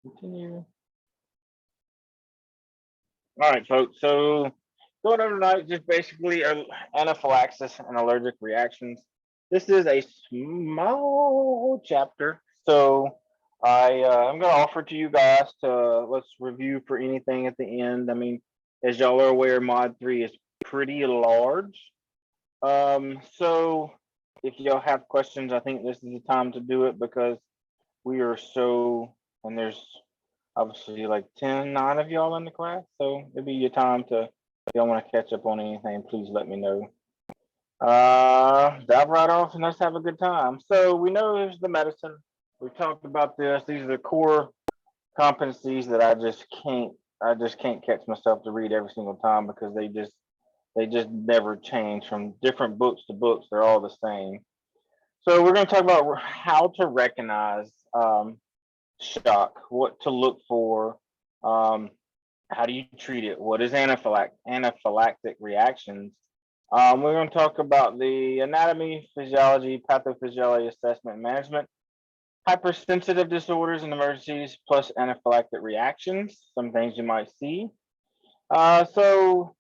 Continue. All right, folks. So going over tonight, just basically anaphylaxis and allergic reactions. This is a small chapter, so I'm going to offer to you guys to let's review for anything at the end. I mean, as y'all are aware, Mod 3 is pretty large. So if y'all have questions, I think this is the time to do it because we are so, and there's obviously like 9 of y'all in the class, so it'll be your time to, if y'all want to catch up on anything, please let me know. Dive right off and let's have a good time. So we know there's the medicine. We've talked about this. These are the core competencies that I just can't catch myself to read every single time because they just never change from different books to books. They're all the same. So we're going to talk about how to recognize shock, what to look for, how do you treat it, what is anaphylactic reactions. We're going to talk about the anatomy, physiology, pathophysiology, assessment, and management, hypersensitive disorders and emergencies, plus anaphylactic reactions, some things you might see. So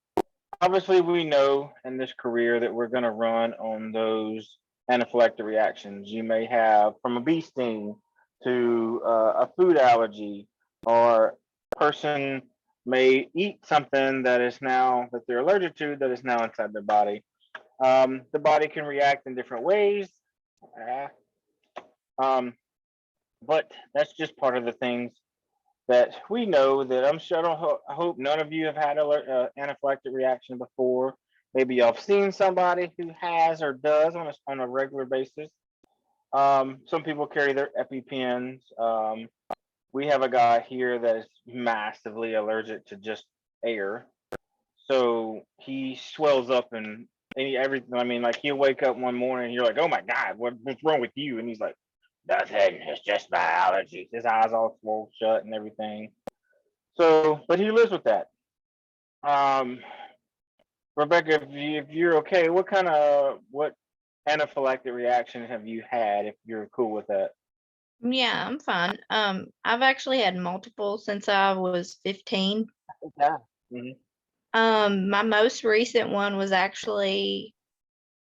obviously we know in this career that we're going to run on those anaphylactic reactions. You may have from a bee sting to a food allergy, or a person may eat something that they're allergic to that is now inside their body. The body can react in different ways, but that's just part of the things that we know that I'm sure. I hope none of you have had an anaphylactic reaction before. Maybe y'all have seen somebody who has or does on a regular basis. Some people carry their EpiPens. We have a guy here that is massively allergic to just air, so he swells up and everything. I mean, like he'll wake up one morning and you're like, "Oh my God, what's wrong with you?" And he's like, "Nothing. It's just my allergies." His eyes all swollen shut and everything. So, but he lives with that. Rebecca, if you're okay, what anaphylactic reaction have you had? If you're cool with that. Yeah, I'm fine. I've actually had multiple since I was 15. Yeah. Mm-hmm. My most recent one was actually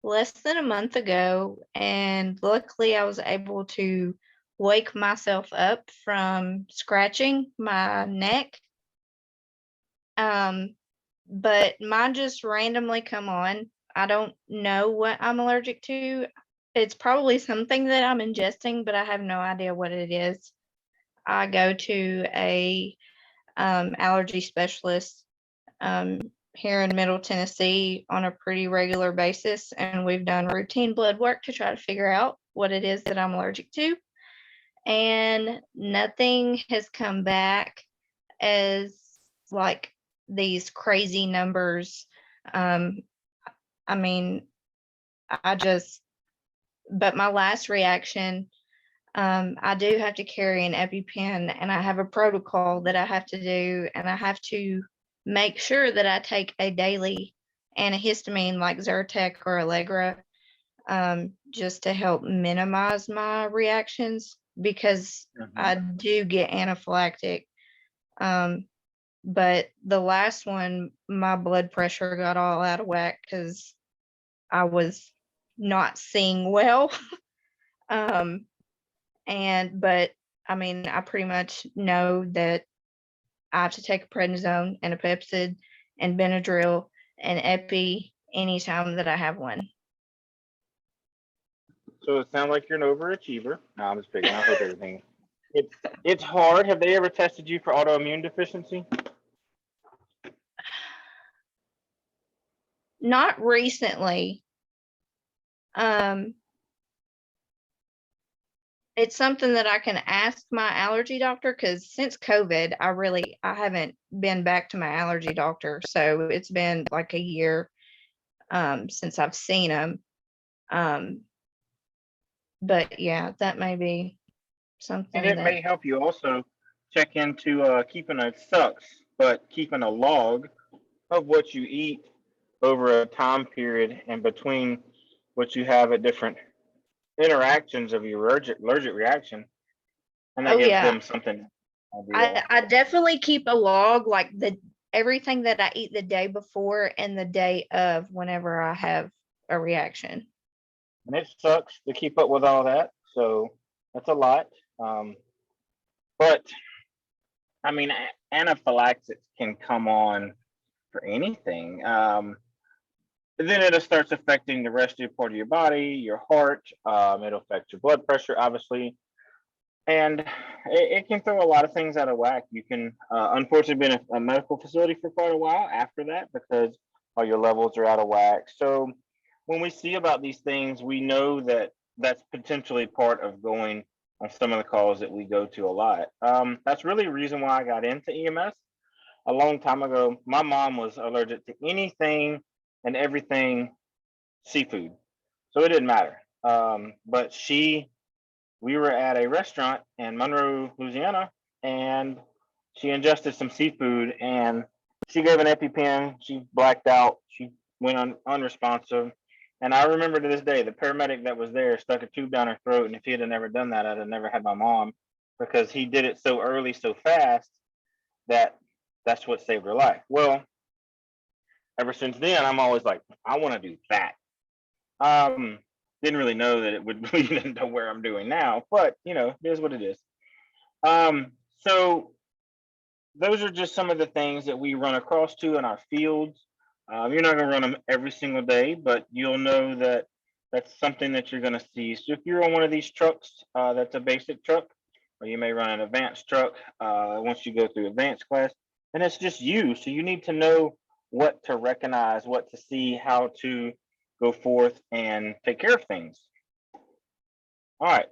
less than a month ago, and luckily I was able to wake myself up from scratching my neck. But mine just randomly come on. I don't know what I'm allergic to. It's probably something that I'm ingesting, but I have no idea what it is. I go to a allergy specialist here in Middle Tennessee on a pretty regular basis, and we've done routine blood work to try to figure out what it is that I'm allergic to. And nothing has come back as like these crazy numbers. I mean, but my last reaction, I do have to carry an EpiPen, and I have a protocol that I have to do, and I have to make sure that I take a daily antihistamine like Zyrtec or Allegra, just to help minimize my reactions because I do get anaphylactic. But the last one, my blood pressure got all out of whack because I was not seeing well. But I mean, I pretty much know that I have to take a prednisone and a Pepsid and Benadryl and Epi anytime that I have one. So it sounds like you're an overachiever. No, I'm just picking. I hope everything. It's hard. Have they ever tested you for autoimmune deficiency? Not recently. It's something that I can ask my allergy doctor because since COVID, I haven't been back to my allergy doctor. So it's been like a year since I've seen him. But yeah, that may be something. And it may help you also check into keeping a log of what you eat over a time period and between what you have at different interactions of your allergic reaction, and that gives them something ideal. I definitely keep a log, like everything that I eat the day before and the day of whenever I have a reaction. And it sucks to keep up with all that. So that's a lot. Um, but I mean, anaphylaxis can come on for anything. Then it starts affecting the rest of your part of your body, your heart. It'll affect your blood pressure, obviously, and it can throw a lot of things out of whack. You can, unfortunately, be in a medical facility for quite a while after that because all your levels are out of whack. So when we see about these things, we know that that's potentially part of going on some of the calls that we go to a lot. That's really the reason why I got into EMS a long time ago. My mom was allergic to anything and everything seafood, so it didn't matter. But we were at a restaurant in Monroe, Louisiana, and she ingested some seafood and she gave an EpiPen. She blacked out. She went unresponsive. And I remember to this day, the paramedic that was there stuck a tube down her throat. And if he had never done that, I'd have never had my mom because he did it so early, so fast that that's what saved her life. Well, ever since then, I'm always like, I want to do that. Um, didn't really know that it would lead into where I'm doing now, but you know, it is what it is. So those are just some of the things that we run across to in our fields. You're not going to run them every single day, but you'll know that that's something that you're going to see. So if you're on one of these trucks, that's a basic truck, or you may run an advanced truck once you go through advanced class, and it's just you. So you need to know what to recognize, what to see, how to go forth and take care of things. All right.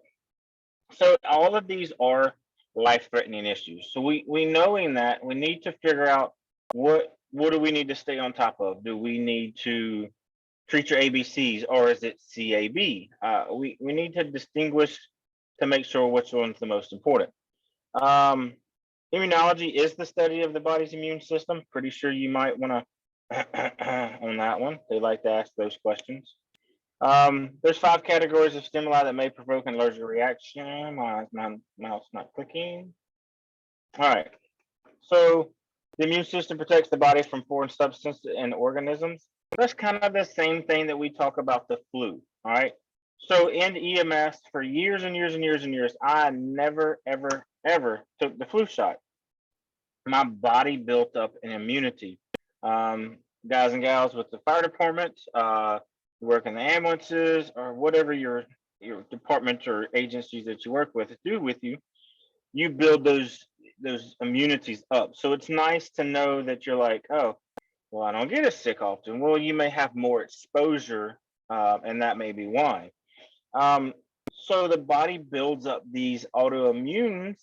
So all of these are life-threatening issues. So we knowing that we need to figure out what do we need to stay on top of? Do we need to treat your ABCs or is it CAB? We need to distinguish to make sure which one's the most important. Immunology is the study of the body's immune system. Pretty sure you might want to on that one. They like to ask those questions. There's 5 categories of stimuli that may provoke an allergic reaction. My mouse not clicking. All right. So the immune system protects the body from foreign substances and organisms. That's kind of the same thing that we talk about the flu. All right. So in EMS for years and years and years and years, I never, ever, ever took the flu shot. My body built up an immunity. Guys and gals with the fire department, work in the ambulances or whatever your department or agencies that you work with do with you, you build those immunities up. So it's nice to know that you're like, oh, well, I don't get as sick often. Well, you may have more exposure, and that may be why. So the body builds up these autoimmunes,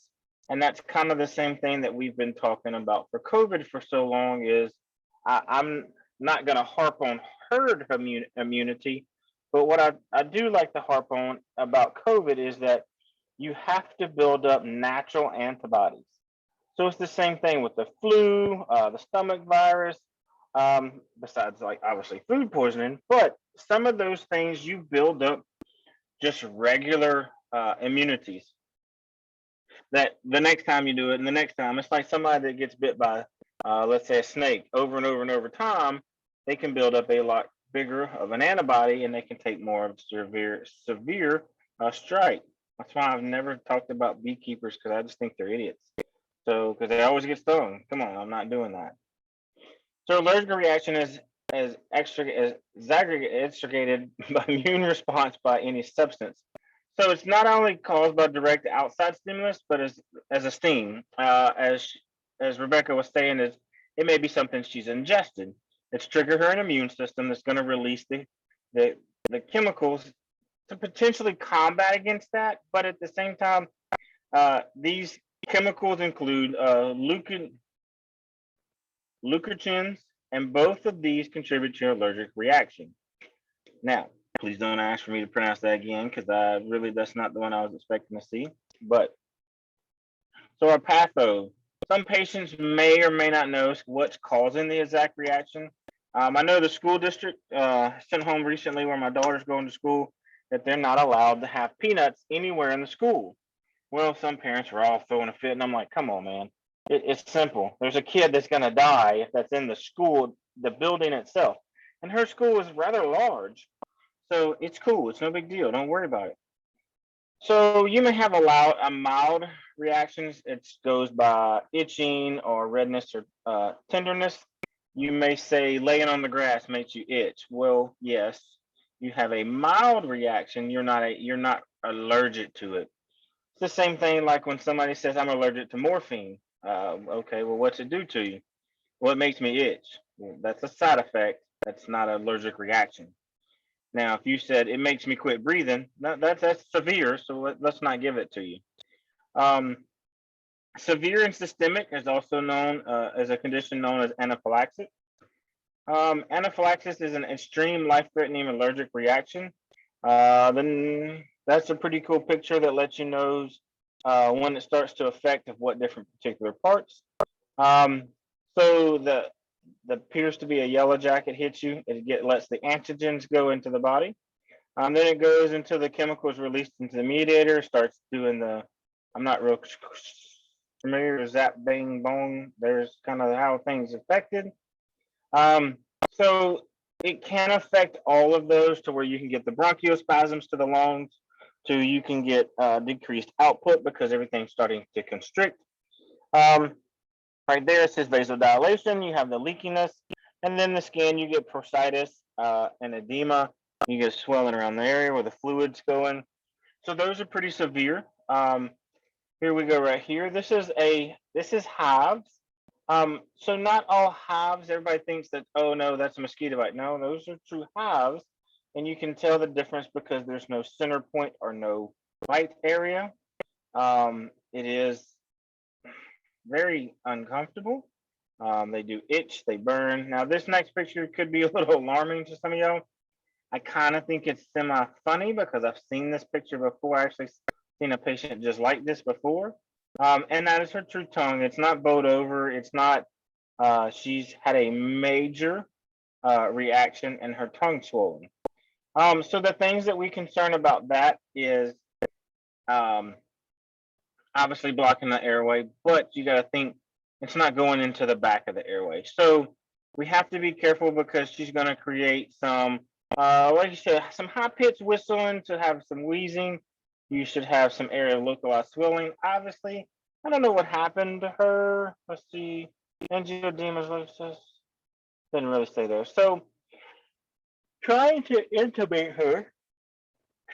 and that's kind of the same thing that we've been talking about for COVID for so long. Is I'm not going to harp on herd immunity, but what I do like to harp on about COVID is that you have to build up natural antibodies. So it's the same thing with the flu, the stomach virus, besides like obviously food poisoning, but some of those things you build up just regular immunities that the next time you do it and the next time, it's like somebody that gets bit by, let's say a snake over and over and over time, they can build up a lot bigger of an antibody and they can take more of severe strike. That's why I've never talked about beekeepers because I just think they're idiots. So, because they always get stung. Come on, I'm not doing that. So allergic reaction is extricated by immune response by any substance. So it's not only caused by direct outside stimulus, but as a sting. As Rebecca was saying, is it may be something she's ingested. It's triggered her immune system that's going to release the chemicals to potentially combat against that. But at the same time, these chemicals include leukotrienes, and both of these contribute to allergic reaction. Now, please don't ask for me to pronounce that again because that's not the one I was expecting to see. But so our patho, some patients may or may not know what's causing the exact reaction. I know the school district sent home recently where my daughter's going to school that they're not allowed to have peanuts anywhere in the school. Well, some parents are all throwing a fit, and I'm like, come on, man. It's simple. There's a kid that's going to die if that's in the school, the building itself. And her school is rather large. So it's cool. It's no big deal. Don't worry about it. So you may have a mild reactions. It goes by itching or redness or tenderness. You may say laying on the grass makes you itch. Well, yes, you have a mild reaction. You're not allergic to it. It's the same thing like when somebody says I'm allergic to morphine. Okay, well, what's it do to you? Well, it makes me itch. Well, that's a side effect. That's not an allergic reaction. Now, if you said it makes me quit breathing, that's severe. So let's not give it to you. Um, Severe and systemic is also known as a condition known as anaphylaxis. Anaphylaxis is an extreme life-threatening allergic reaction. Then that's a pretty cool picture that lets you know when it starts to affect of what different particular parts. Um, so the appears to be a yellow jacket hits you. Lets the antigens go into the body. Then it goes into the chemicals released into the mediator. Starts doing the. I'm not real familiar with zap bang bong. There's kind of how things affected. Um, so it can affect all of those to where you can get the bronchospasms to the lungs, to you can get decreased output because everything's starting to constrict. Right there it says vasodilation. You have the leakiness, and then the skin you get bursitis and edema. You get swelling around the area where the fluid's going. So those are pretty severe. Here we go right here. This is hives. So not all hives, everybody thinks that, oh no, that's a mosquito bite. No, those are true hives. And you can tell the difference because there's no center point or no bite area. It is very uncomfortable. They do itch, they burn. Now this next picture could be a little alarming to some of y'all. I kind of think it's semi-funny because I've seen this picture before. I actually seen a patient just like this before. And that is her true tongue. It's not bowed over. It's not, she's had a major reaction and her tongue swollen. So the things that we concern about that is obviously blocking the airway, but you got to think it's not going into the back of the airway. So we have to be careful because she's going to create some, like you said, some high-pitched whistling to have some wheezing. You should have some area of localized swelling. Obviously, I don't know what happened to her. Let's see. Angioedema didn't really say there. So trying to intubate her,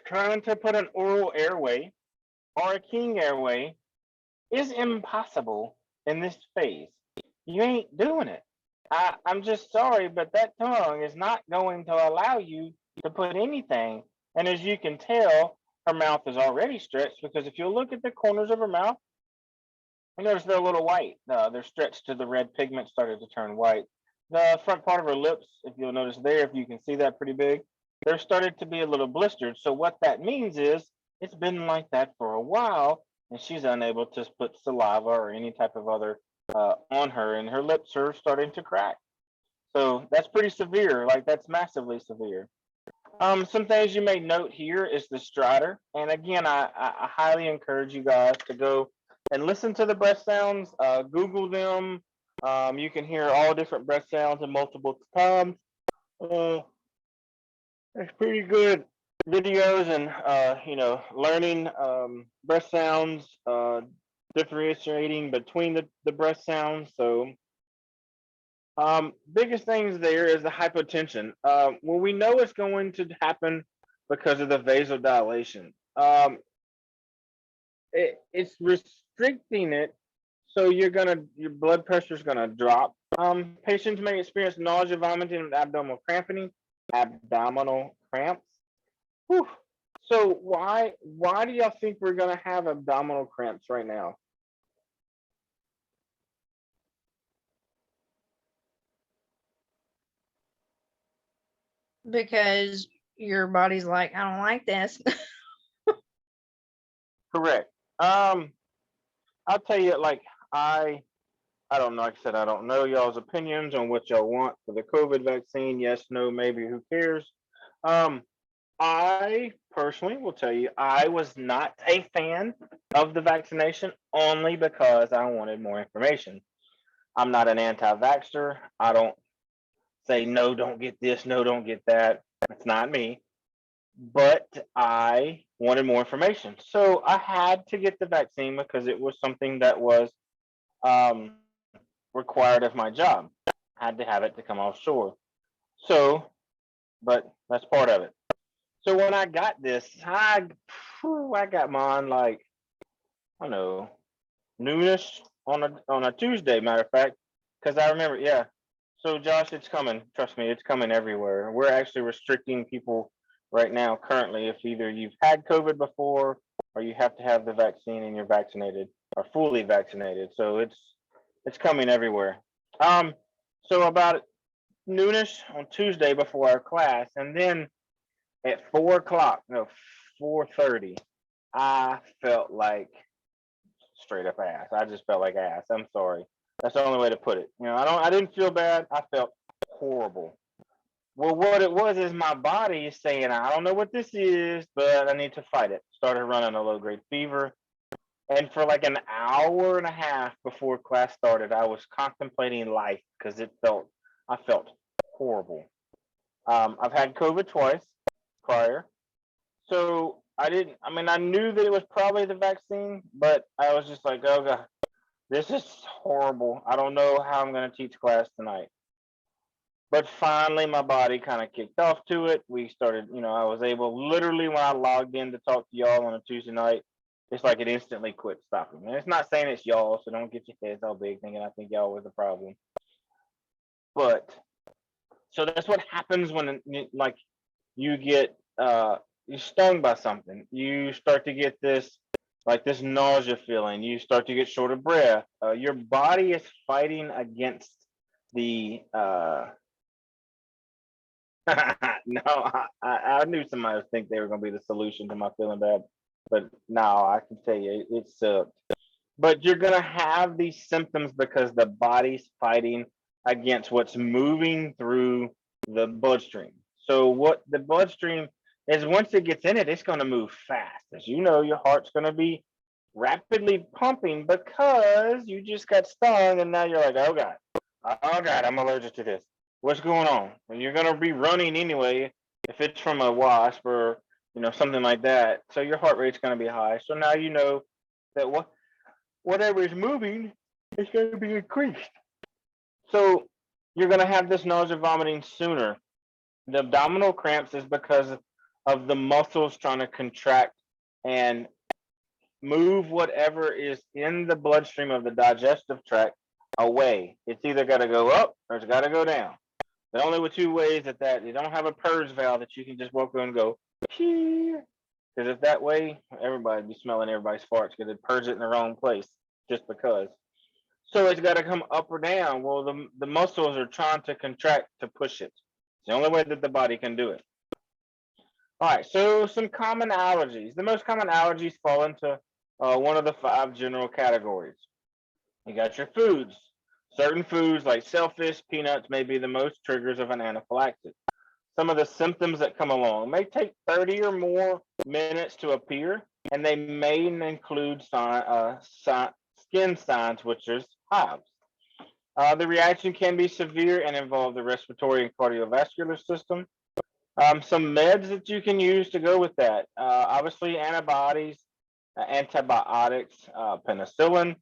trying to put an oral airway or a king airway is impossible in this phase. You ain't doing it. I'm just sorry, but that tongue is not going to allow you to put anything. And as you can tell, her mouth is already stretched because if you look at the corners of her mouth, you notice they're a little white. They're stretched to the red pigment started to turn white. The front part of her lips, if you'll notice there, if you can see that pretty big, they're started to be a little blistered. So what that means is it's been like that for a while, and she's unable to put saliva or any type of other on her, and her lips are starting to crack. So that's pretty severe. Like that's massively severe. Some things you may note here is the stridor, and again, I highly encourage you guys to go and listen to the breath sounds. Google them. You can hear all different breath sounds in multiple times. It's pretty good videos and learning breath sounds, differentiating between the breath sounds. So biggest things there is the hypotension. Well, we know it's going to happen because of the vasodilation. It's restricting it, so your blood pressure is gonna drop. Patients may experience nausea, vomiting, and abdominal cramps. Whew. So why do y'all think we're gonna have abdominal cramps right now? Because your body's like, I don't like this. Correct. I'll tell you, like I don't know. Like I said, I don't know y'all's opinions on what y'all want for the COVID vaccine. Yes, no, maybe. Who cares? I personally will tell you I was not a fan of the vaccination only because I wanted more information. I'm not an anti-vaxxer. I don't say no, don't get this, no, don't get that. That's not me. But I wanted more information. So I had to get the vaccine because it was something that was um, required of my job. I had to have it to come offshore. So, but that's part of it. So when I got this, I got mine like, I don't know, noonish on a Tuesday, matter of fact, because I remember, yeah. So Josh, it's coming. Trust me, it's coming everywhere. We're actually restricting people right now currently if either you've had COVID before or you have to have the vaccine and you're vaccinated or fully vaccinated. So it's coming everywhere. Um, so about noonish on Tuesday before our class, and then at 4 o'clock, no, 4:30, I felt like straight up ass. I just felt like ass. I'm sorry. That's the only way to put it. I didn't feel bad. I felt horrible. Well, what it was is my body is saying, I don't know what this is, but I need to fight it. Started running a low grade fever. And for like an hour and a half before class started, I was contemplating life because I felt horrible. I've had COVID twice prior. So I knew that it was probably the vaccine, but I was just like, oh God, this is horrible. I don't know how I'm going to teach class tonight. But finally, my body kind of kicked off to it. We started, I was able, literally, when I logged in to talk to y'all on a Tuesday night, it's like it instantly quit stopping. And it's not saying it's y'all, so don't get your heads all big thinking I think y'all was the problem. But so that's what happens when, like, you get you're stung by something. You start to get this nausea feeling. You start to get short of breath. Your body is fighting against the no, I knew somebody would think they were going to be the solution to my feeling bad, but no, I can tell you it sucked. But you're going to have these symptoms because the body's fighting against what's moving through the bloodstream. So what the bloodstream is, once it gets in it, it's going to move fast. As you know, your heart's going to be rapidly pumping because you just got stung, and now you're like, oh God, I'm allergic to this. What's going on? And you're going to be running anyway if it's from a wasp or something like that. So your heart rate's going to be high. So now you know that whatever is moving is going to be increased. So you're going to have this nausea, vomiting sooner. The abdominal cramps is because of the muscles trying to contract and move whatever is in the bloodstream of the digestive tract away. It's either got to go up or it's got to go down. The only two ways that you don't have a purge valve that you can just walk in and go here. Because if that way, everybody'd be smelling everybody's farts because they purge it in the wrong place just because. So it's got to come up or down. Well, the muscles are trying to contract to push it. It's the only way that the body can do it. All right, so some common allergies. The most common allergies fall into one of the 5 general categories. You got your foods. Certain foods like shellfish, peanuts may be the most triggers of an anaphylactic. Some of the symptoms that come along may take 30 or more minutes to appear, and they may include skin signs, which is hives. The reaction can be severe and involve the respiratory and cardiovascular system. Some meds that you can use to go with that. Obviously, antibiotics, penicillin.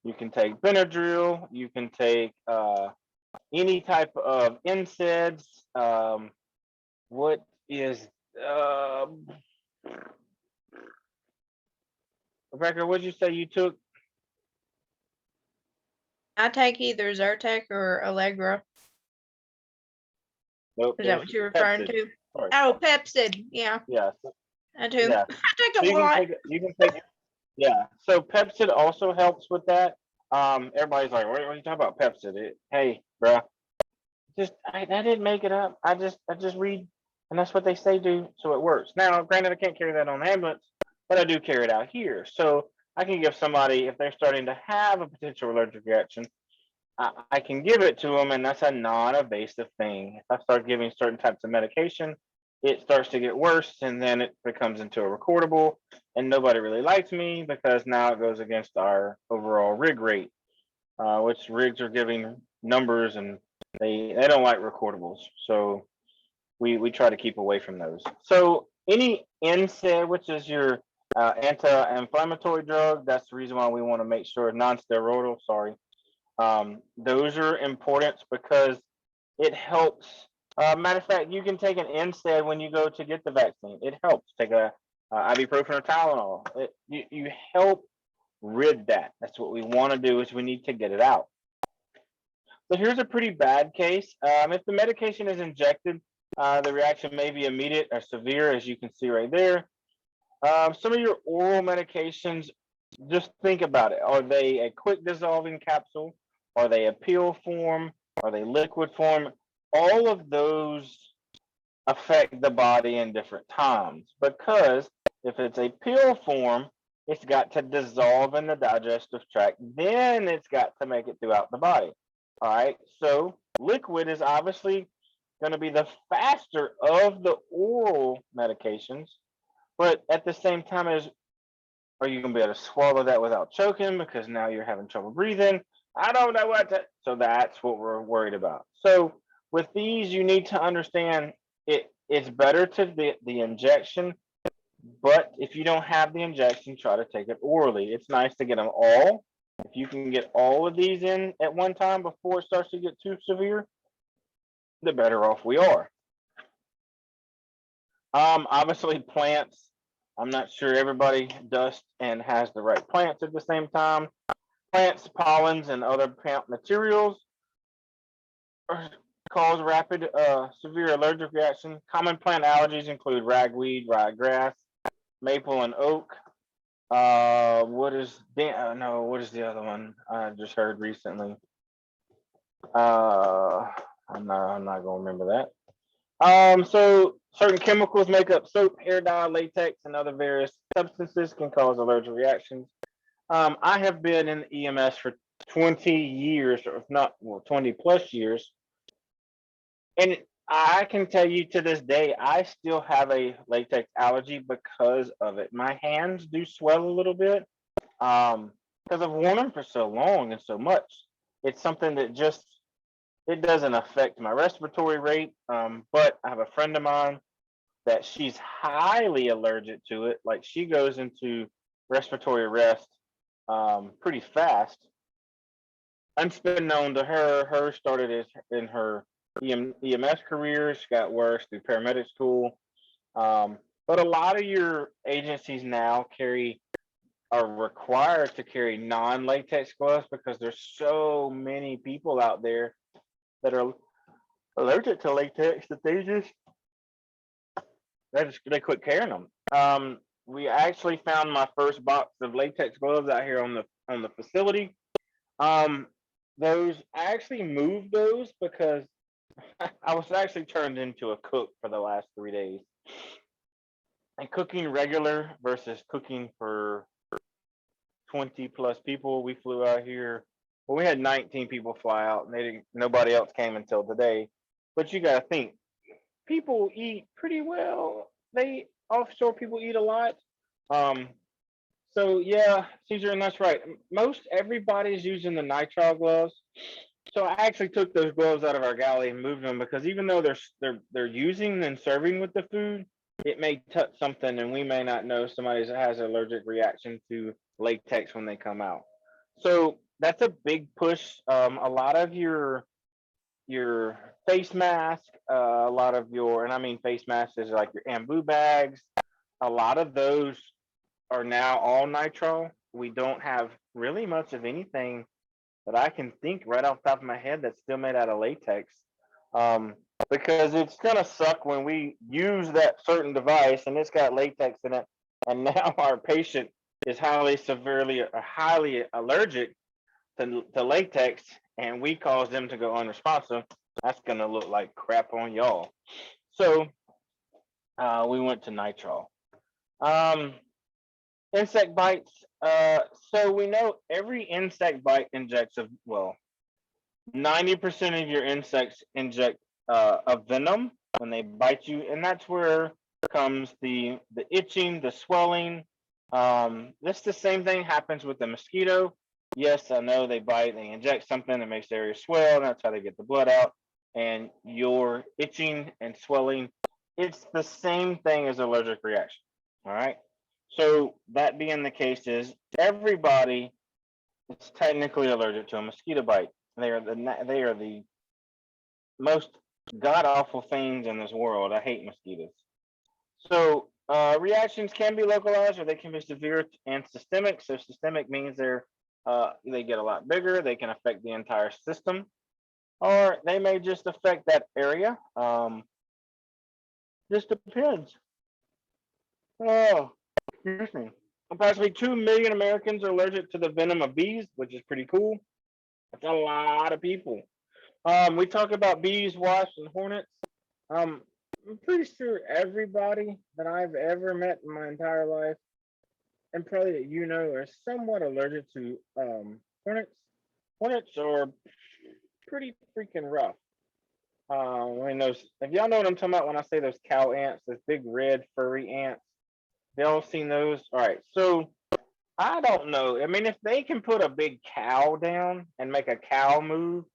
You can take Benadryl. You can take any type of NSAIDs. What is Rebecca? What did you say you took? I take either Zyrtec or Allegra. Nope, Is that what you're referring Pepcid. to? Sorry. Oh, Pepcid. Yeah. Yeah. I do. Yeah. I take So a lot. you can take. Yeah. So Pepcid also helps with that. Everybody's like, what are you talking about, Pepcid? Hey, bro, I didn't make it up. I just read, and that's what they say do, so it works. Now, granted, I can't carry that on the ambulance, but I do carry it out here. So I can give somebody, if they're starting to have a potential allergic reaction, I can give it to them, and that's a non-invasive thing. If I start giving certain types of medication, it starts to get worse, and then it becomes into a recordable, and nobody really likes me because now it goes against our overall rig rate, which rigs are giving numbers, and they don't like recordables. So we try to keep away from those. So any NSAID, which is your anti-inflammatory drug, that's the reason why we want to make sure non-steroidal. Sorry, those are important because it helps. Matter of fact, you can take an NSAID when you go to get the vaccine. It helps. Take a ibuprofen or Tylenol. You help rid that. That's what we want to do. Is we need to get it out. So here's a pretty bad case. If the medication is injected, the reaction may be immediate or severe, as you can see right there. Some of your oral medications, just think about it. Are they a quick dissolving capsule? Are they a pill form? Are they liquid form? All of those affect the body in different times, because if it's a pill form, it's got to dissolve in the digestive tract, then it's got to make it throughout the body. All right, so liquid is obviously going to be the faster of the oral medications, but at the same time, are you going to be able to swallow that without choking, because now you're having trouble breathing? I don't know what to. So that's what we're worried about. So with these, you need to understand it's better to the injection, but if you don't have the injection, try to take it orally. It's nice to get them all. If you can get all of these in at one time before it starts to get too severe, the better off we are. Obviously plants, I'm not sure everybody does and has the right plants at the same time. Plants, pollens, and other plant materials cause rapid, severe allergic reaction. Common plant allergies include ragweed, ryegrass, maple, and oak. What is the other one I just heard recently? I'm not gonna remember that. So certain chemicals make up soap, hair dye, latex, and other various substances can cause allergic reactions. I have been in EMS for 20 years, or if not, well, 20 plus years. And I can tell you to this day, I still have a latex allergy because of it. My hands do swell a little bit because I've worn them for so long and so much. It's something that it doesn't affect my respiratory rate. But I have a friend of mine that she's highly allergic to it. Like, she goes into respiratory arrest pretty fast. Unbeknown to her, hers started in her EMS career. She got worse through paramedic school. But a lot of your agencies now are required to carry non-latex gloves because there's so many people out there that are allergic to latex that they quit carrying them. We actually found my first box of latex gloves out here on the facility. Those I actually moved those because I was actually turned into a cook for the last 3 days. And cooking regular versus cooking for 20 plus people. We flew out here. Well, we had 19 people fly out, and nobody else came until today. But you gotta think, people eat pretty well. Offshore people eat a lot. So yeah, Caesar, and that's right. Most everybody's using the nitrile gloves. So I actually took those gloves out of our galley and moved them because even though they're using and serving with the food, it may touch something, and we may not know somebody has an allergic reaction to latex when they come out. So that's a big push. A lot of your face mask, a lot of and I mean face masks is like your Ambu bags. A lot of those are now all nitrile. We don't have really much of anything that I can think right off the top of my head that's still made out of latex. Because it's gonna suck when we use that certain device and it's got latex in it, and now our patient is highly allergic to latex, and we cause them to go unresponsive. That's gonna look like crap on y'all. So we went to nitrile. Insect bites. So we know every insect bite injects 90% of your insects inject a venom. when they bite you, and that's where comes the itching, the swelling. This the same thing happens with the mosquito. Yes, I know they bite, they inject something that makes the area swell, and that's how they get the blood out. And your itching and swelling, it's the same thing as allergic reaction. All right. So that being the case is everybody is technically allergic to a mosquito bite. They are the most god awful things in this world. I hate mosquitoes. So reactions can be localized or they can be severe and systemic. So systemic means they get a lot bigger. They can affect the entire system, or they may just affect that area. Just depends. Oh, excuse me. Approximately 2 million Americans are allergic to the venom of bees, which is pretty cool. That's a lot of people. We talk about bees, wasps, and hornets. Um, I'm pretty sure everybody that I've ever met in my entire life, and probably that you know, are somewhat allergic to hornets. Hornets are pretty freaking rough. When those, if y'all know what I'm talking about when I say those cow ants, those big red furry ants, y'all seen those? All right, so I don't know. I mean, if they can put a big cow down and make a cow move,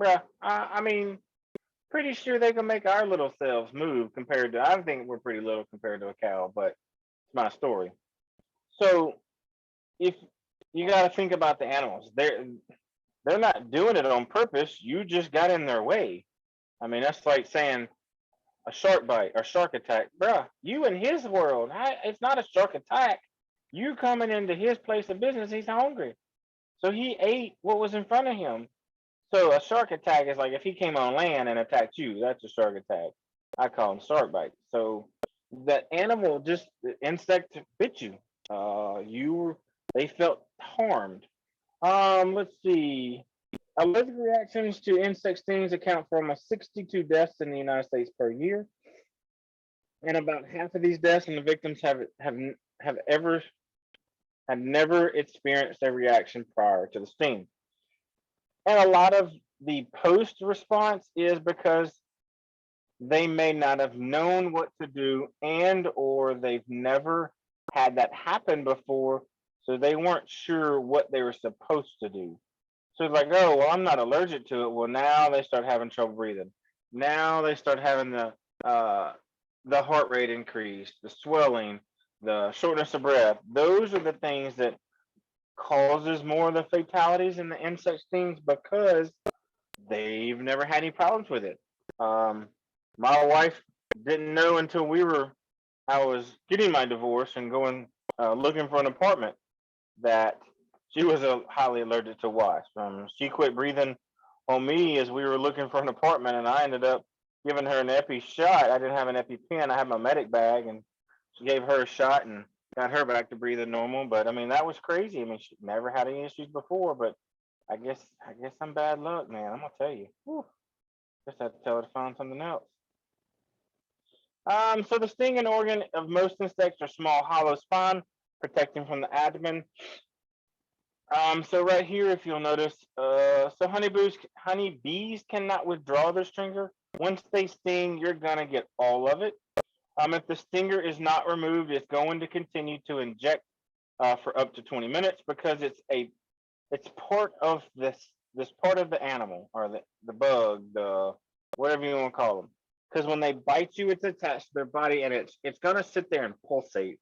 bruh, I mean, pretty sure they can make our little selves move compared to, I think we're pretty little compared to a cow, but it's my story. So if you got to think about the animals, they're not doing it on purpose. You just got in their way. I mean, that's like saying a shark bite or shark attack, bruh. You in his world, it's not a shark attack. You coming into his place of business, he's hungry, so he ate what was in front of him. So a shark attack is like if he came on land and attacked you, that's a shark attack. I call them shark bites. So that animal, just the insect bit you. They felt harmed. Let's see. Allergic reactions to insect stings account for almost 62 deaths in the United States per year, and about half of these deaths and the victims have never experienced a reaction prior to the sting. And a lot of the post response is because they may not have known what to do, and or they've never had that happen before, so they weren't sure what they were supposed to do. So it's like, oh, well, I'm not allergic to it. Well, now they start having trouble breathing. Now they start having the heart rate increase, the swelling, the shortness of breath. Those are the things that causes more of the fatalities in the insect stings because they've never had any problems with it. My wife didn't know until I was getting my divorce and going looking for an apartment that she was highly allergic to wasps. She quit breathing on me as we were looking for an apartment, and I ended up giving her an epi shot. I didn't have an EpiPen. I had my medic bag, and she gave her a shot and got her back to breathing normal. But I mean, that was crazy. I mean, she never had any issues before, but I guess I'm bad luck, man. I'm gonna tell you. Whew. Just had to tell her to find something else. So the stinging organ of most insects are small hollow spine protecting from the abdomen. So right here, if you'll notice, so honeybees cannot withdraw their stinger. Once they sting, you're gonna get all of it. If the stinger is not removed, it's going to continue to inject for up to 20 minutes because it's part of this part of the animal or the bug, the whatever you want to call them. Because when they bite you, it's attached to their body and it's gonna sit there and pulsate,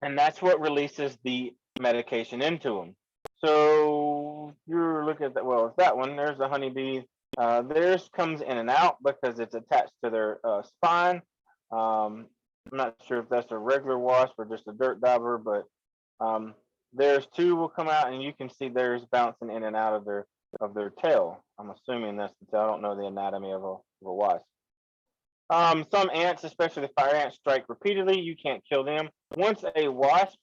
and that's what releases the medication into them. So you're looking at that. Well, it's that one. There's a honeybee. Theirs comes in and out because it's attached to their spine. I'm not sure if that's a regular wasp or just a dirt dauber, but theirs too will come out, and you can see theirs bouncing in and out of their tail. I'm assuming that's the tail. I don't know the anatomy of a wasp. Some ants, especially the fire ants, strike repeatedly. You can't kill them. Once a wasp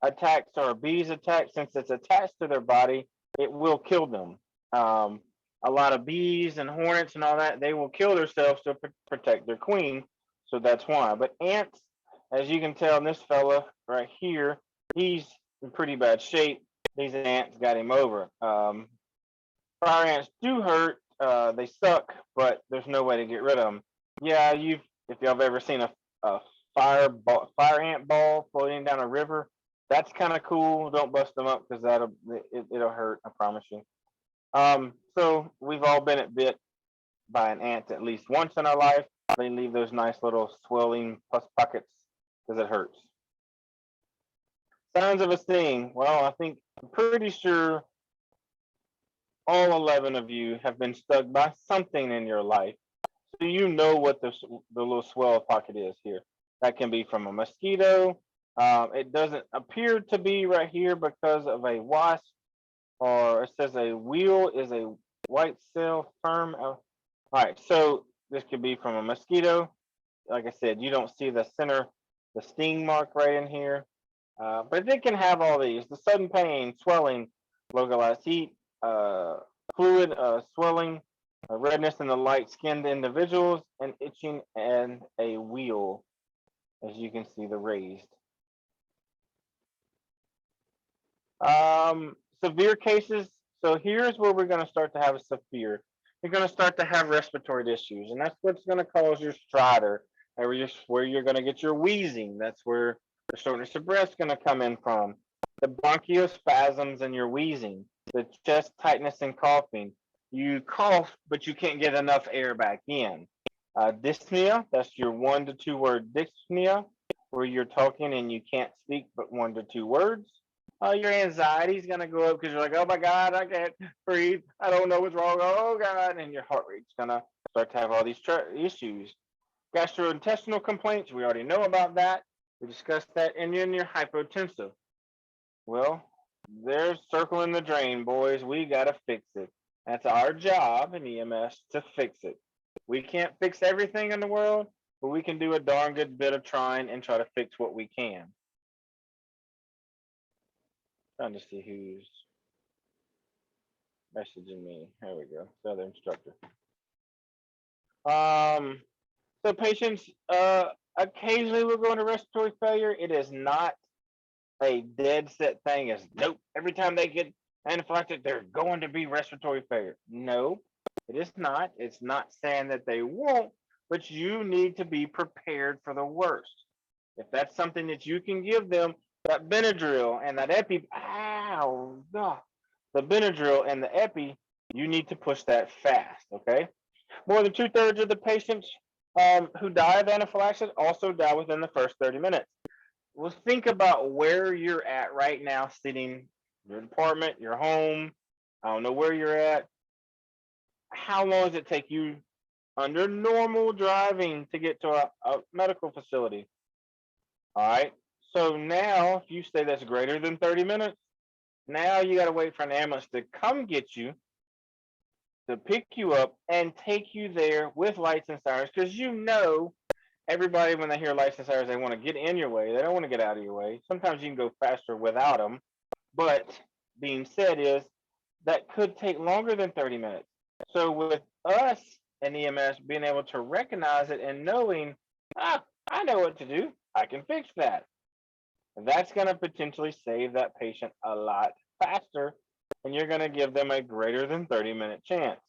attacks or a bee's attack, since it's attached to their body, it will kill them. A lot of bees and hornets and all that, they will kill themselves to protect their queen. So that's why. But ants, as you can tell, in this fella right here, he's in pretty bad shape. These ants got him over. Fire ants do hurt. They suck, but there's no way to get rid of them. Yeah, if y'all have ever seen a fire ant ball floating down a river, that's kind of cool. Don't bust them up because it'll hurt. I promise you. So we've all been bit by an ant at least once in our life. They leave those nice little swelling pus pockets because it hurts. Signs of a sting. Well, I'm pretty sure all 11 of you have been stung by something in your life. So you know what the little swell pocket is here. That can be from a mosquito. It doesn't appear to be right here because of a wasp, or it says a wheel is a white cell firm. All right, so this could be from a mosquito. Like I said, you don't see the center, the sting mark right in here. But it can have all these: the sudden pain, swelling, localized heat, fluid, swelling, redness in the light-skinned individuals, and itching and a wheal, as you can see the raised. Severe cases. So here's where we're going to start to have a severe. You're going to start to have respiratory issues, and that's what's going to cause your stridor, where you're going to get your wheezing. That's where the shortness of breath is going to come in from. The bronchospasms and your wheezing, the chest tightness and coughing. You cough, but you can't get enough air back in. Dyspnea, that's your 1 to 2 word dyspnea, where you're talking and you can't speak but 1 to 2 words. Your anxiety is going to go up because you're like, oh my God, I can't breathe. I don't know what's wrong. Oh God. And your heart rate's going to start to have all these issues. Gastrointestinal complaints, we already know about that. We discussed that. And then your hypotensive. Well, they're circling the drain, boys. We got to fix it. That's our job in EMS to fix it. We can't fix everything in the world, but we can do a darn good bit of trying and try to fix what we can. Trying to see who's messaging me. There we go. The other instructor. So patients occasionally will go into respiratory failure. It is not a dead set thing as nope. Every time they get anaphylactic, they're going to be respiratory failure. No, it is not. It's not saying that they won't, but you need to be prepared for the worst. If that's something that you can give them, that Benadryl and that epi, the Benadryl and the epi, you need to push that fast, okay? More than 2/3 of the patients who die of anaphylaxis also die within the first 30 minutes. Well, think about where you're at right now, sitting, your apartment, your home. I don't know where you're at. How long does it take you under normal driving to get to a medical facility? All right. So now, if you say that's greater than 30 minutes, now you got to wait for an ambulance to come get you, to pick you up and take you there with lights and sirens, because you know everybody, when they hear lights and sirens, they want to get in your way. They don't want to get out of your way. Sometimes you can go faster without them. But being said is that could take longer than 30 minutes. So with us and EMS being able to recognize it and knowing, I know what to do. I can fix that. That's going to potentially save that patient a lot faster, and you're going to give them a greater than 30-minute chance.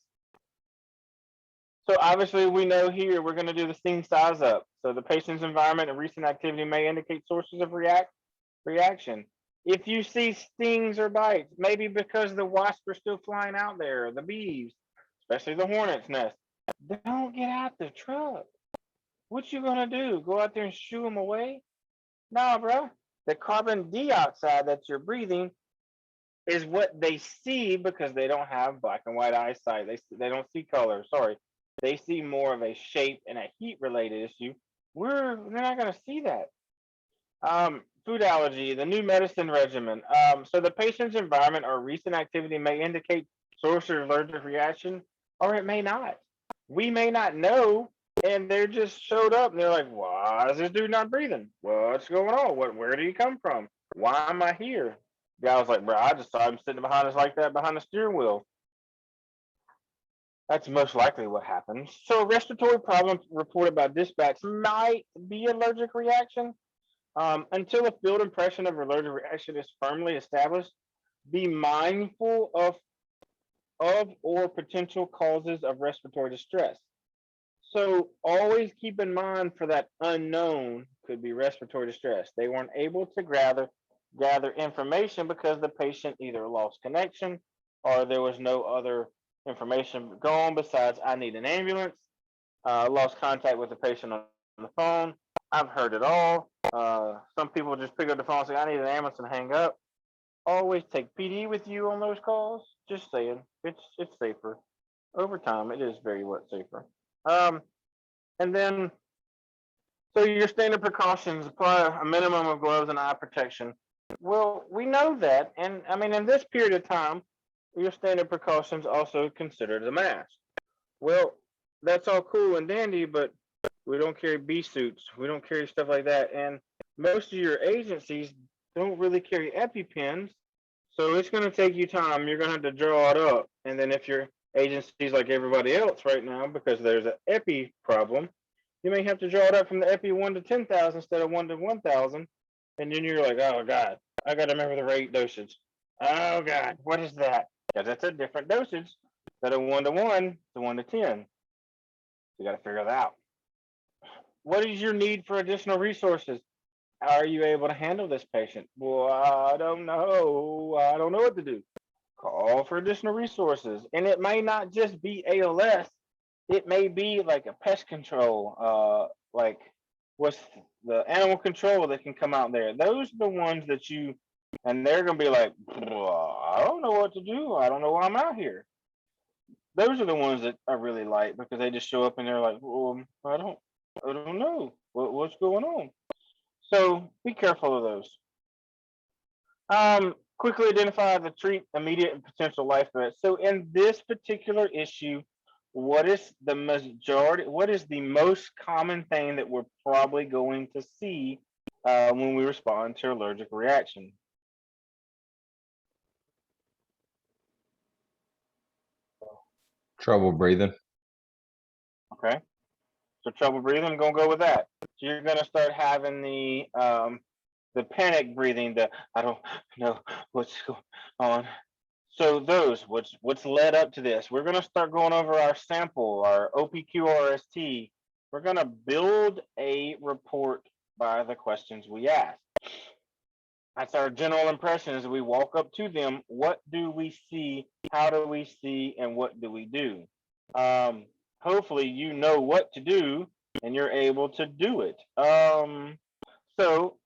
So obviously we know here we're going to do the sting size up. So the patient's environment and recent activity may indicate sources of reaction. If you see stings or bites, maybe because the wasps are still flying out there, the bees, especially the hornet's nest, don't get out the truck. What you gonna do? Go out there and shoo them away? Nah, bro. The carbon dioxide that you're breathing is what they see because they don't have black and white eyesight. They don't see color. Sorry, they see more of a shape and a heat related issue. They're not gonna see that. Food allergy, the new medicine regimen. So the patient's environment or recent activity may indicate source of allergic reaction, or it may not. We may not know, and they just showed up, and they're like, "Why is this dude not breathing? What's going on? Where did he come from? Why am I here?" The guy was like, "Bro, I just saw him sitting behind us like that behind the steering wheel." That's most likely what happens. So respiratory problems reported by dispatch might be allergic reaction. Until a field impression of allergic reaction is firmly established, be mindful of or potential causes of respiratory distress. So always keep in mind for that unknown could be respiratory distress. They weren't able to gather information because the patient either lost connection or there was no other information going besides I need an ambulance, lost contact with the patient on the phone. I've heard it all. Some people just pick up the phone and say I need an ambulance and hang up. Always take PD with you on those calls. Just saying, it's safer. Over time, it is very much safer. Um, and then, so your standard precautions apply a minimum of gloves and eye protection. Well, we know that, and I mean, in this period of time, your standard precautions also considered a mask. Well, that's all cool and dandy, but we don't carry B suits. We don't carry stuff like that, and most of your agencies don't really carry EpiPens, so it's going to take you time. You're going to have to draw it up, and then if your agency's like everybody else right now because there's an Epi problem, you may have to draw it up from the Epi 1 to 10,000 instead of 1 to 1,000, and then you're like, oh God, I got to remember the rate dosage. Oh God, what is that? Because it's a different dosage instead of 1 to 1 to 1 to 10. You got to figure that out. What is your need for additional resources? Are you able to handle this patient? Well, I don't know. I don't know what to do. Call for additional resources. And it may not just be ALS. It may be like a pest control, like what's the animal control that can come out there. Those are the ones that you, and they're going to be like, I don't know what to do. I don't know why I'm out here. Those are the ones that I really like because they just show up and they're like, well, I don't know what's going on. So be careful of those. Quickly identify the treat immediate and potential life threats. So in this particular issue, what is the majority? What is the most common thing that we're probably going to see when we respond to allergic reaction? Trouble breathing. Okay. So trouble breathing, I'm gonna go with that. So you're gonna start having the panic breathing, the I don't know what's going on. So those, what's led up to this? We're gonna start going over our sample, our OPQRST. We're gonna build a report by the questions we ask. That's our general impression as we walk up to them. What do we see? How do we see? And what do we do? Hopefully you know what to do and you're able to do it. So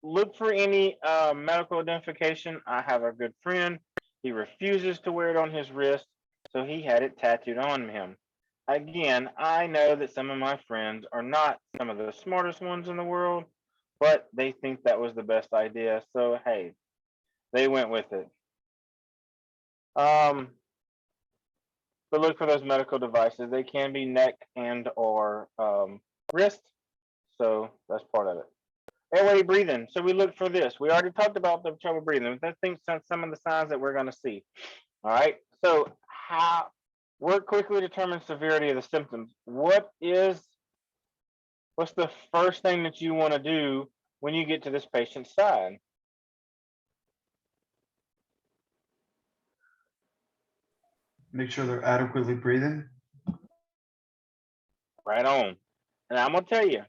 look for any medical identification. I have a good friend. He refuses to wear it on his wrist, so he had it tattooed on him. Again, I know that some of my friends are not some of the smartest ones in the world, but they think that was the best idea. So hey, they went with it. But look for those medical devices. They can be neck and or wrist. So that's part of it. Airway breathing. So we look for this. We already talked about the trouble breathing. I think some of the signs that we're going to see. All right. So how work quickly determine severity of the symptoms. What's the first thing that you want to do when you get to this patient's side? Make sure they're adequately breathing. Right on. And I'm gonna tell you,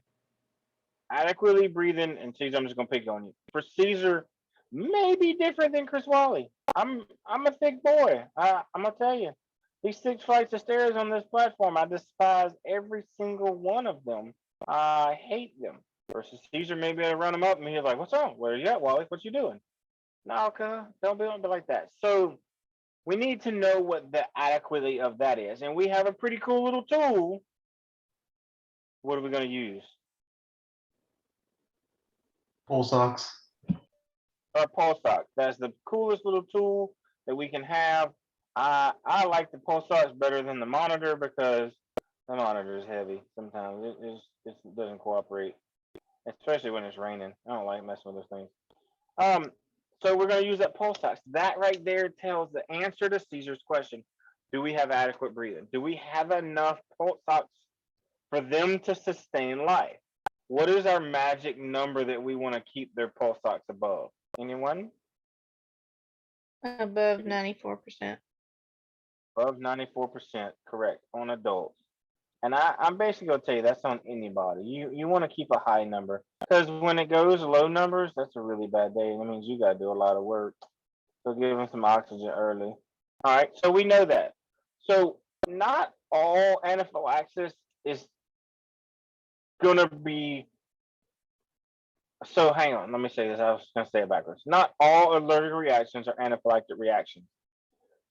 adequately breathing, and Caesar, I'm just gonna pick on you. For Caesar, may be different than Chris Wally. I'm a thick boy. I'm gonna tell you, these 6 flights of stairs on this platform, I despise every single one of them. I hate them. Versus Caesar, maybe I run him up and he's like, "What's wrong? Where you at, Wally? What you doing?" No, don't be like that. So we need to know what the adequacy of that is, and we have a pretty cool little tool. What are we going to use? Pulse ox. Our pulse ox. That's the coolest little tool that we can have. I like the pulse ox better than the monitor because the monitor is heavy. Sometimes it doesn't cooperate, especially when it's raining. I don't like messing with those things. So we're going to use that pulse ox. That right there tells the answer to Caesar's question. Do we have adequate breathing? Do we have enough pulse ox for them to sustain life? What is our magic number that we want to keep their pulse ox above? Anyone? Above 94%. Above 94%, correct, on adults. And I'm basically gonna tell you that's on anybody. You want to keep a high number because when it goes low numbers, that's a really bad day. That means you gotta do a lot of work. So give them some oxygen early. All right, so we know that. So not all anaphylaxis is gonna be. So hang on, let me say this. I was gonna say it backwards. Not all allergic reactions are anaphylactic reactions.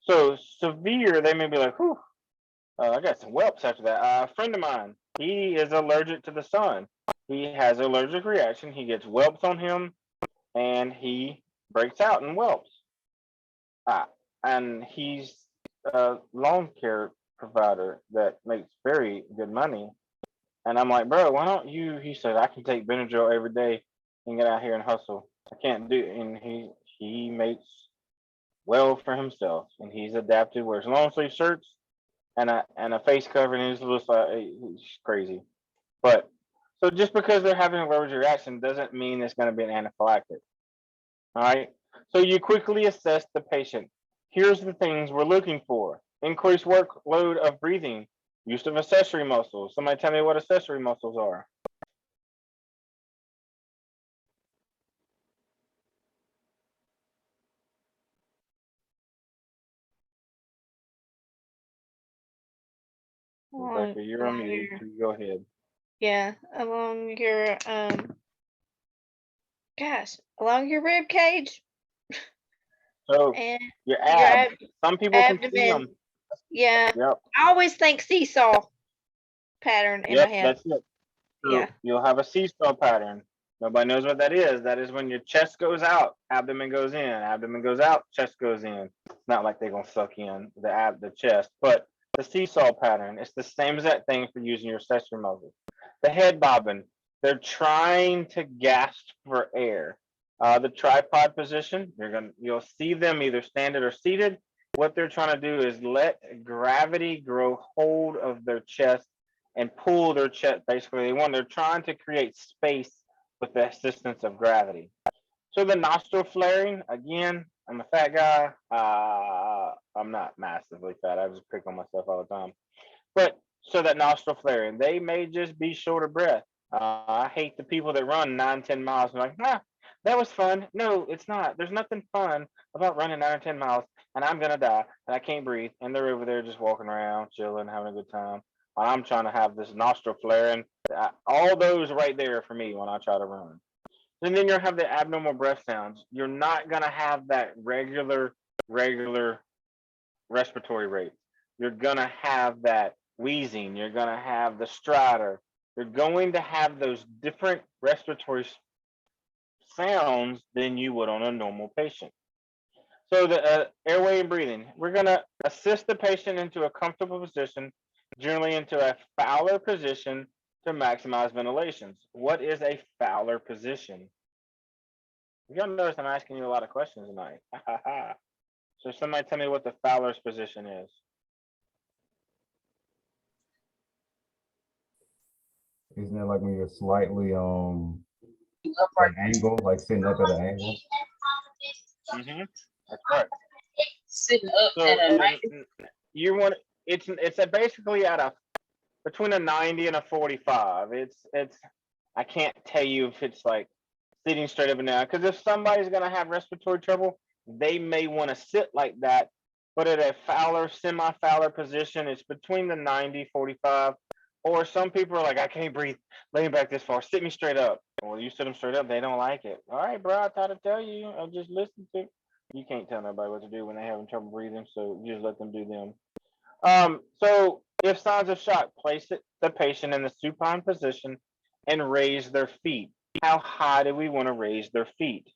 So severe, they may be like, whew, I got some whelps after that. A friend of mine, he is allergic to the sun. He has an allergic reaction. He gets whelps on him, and he breaks out in whelps. Uh, and he's a lawn care provider that makes very good money. And I'm like, bro, why don't you? He said, I can take Benadryl every day and get out here and hustle. I can't do it. And he makes well for himself, and he's adapted. Wears long sleeve shirts and a face cover, and he's he's crazy. But so just because they're having an allergic reaction doesn't mean it's going to be an anaphylactic. All right. So you quickly assess the patient. Here's the things we're looking for: increased workload of breathing, use of accessory muscles. Somebody tell me what accessory muscles are. Rebecca, you're unmuted. So you go ahead. Yeah, along your along your rib cage So and your your abs. Some people can see abdomen. them. Yeah, Yep. I always think seesaw pattern in my Yep. head. That's it. So Yeah. you'll have a seesaw pattern. Nobody knows what that is. That is when your chest goes out, abdomen goes in, abdomen goes out, chest goes in. It's not like they're gonna suck in the chest, but the seesaw pattern. It's the same exact thing for using your accessory muscles. The head bobbing. They're trying to gasp for air. The tripod position. You'll see them either standing or seated. What they're trying to do is let gravity grow hold of their chest and pull their chest. Basically, they're trying to create space with the assistance of gravity. So the nostril flaring, again, I'm a fat guy. I'm not massively fat. I just pick on myself all the time. But so that nostril flaring, they may just be short of breath. I hate the people that run 9, 10 miles and like, that was fun. No, it's not. There's nothing fun about running 9 or 10 miles and I'm gonna die and I can't breathe. And they're over there just walking around, chilling, having a good time. I'm trying to have this nostril flaring. All those right there for me when I try to run. And then you'll have the abnormal breath sounds. You're not gonna have that regular respiratory rate. You're gonna have that wheezing. You're gonna have the stridor. You're going to have those different respiratory sounds than you would on a normal patient. So the airway and breathing, we're gonna assist the patient into a comfortable position, generally into a Fowler position to maximize ventilations. What is a Fowler position? Y'all notice I'm asking you a lot of questions tonight. So somebody tell me what the Fowler's position is. Isn't that like when you're slightly like angle, like sitting up at an angle? That's right. Sitting up So at a 90. you want it's basically at a between a 90 and a 45. It's I can't tell you if it's like sitting straight up and down because if somebody's gonna have respiratory trouble, they may want to sit like that. But at a Fowler, semi-Fowler position, it's between the 90, 45. Or some people are like, I can't breathe. Lay me back this far. Sit me straight up. Well, you sit them straight up, they don't like it. All right, bro, I tried to tell you. I just listened to. You can't tell nobody what to do when they're having trouble breathing, so you just let them do them. So if signs of shock, place the patient in the supine position and raise their feet. How high do we want to raise their feet?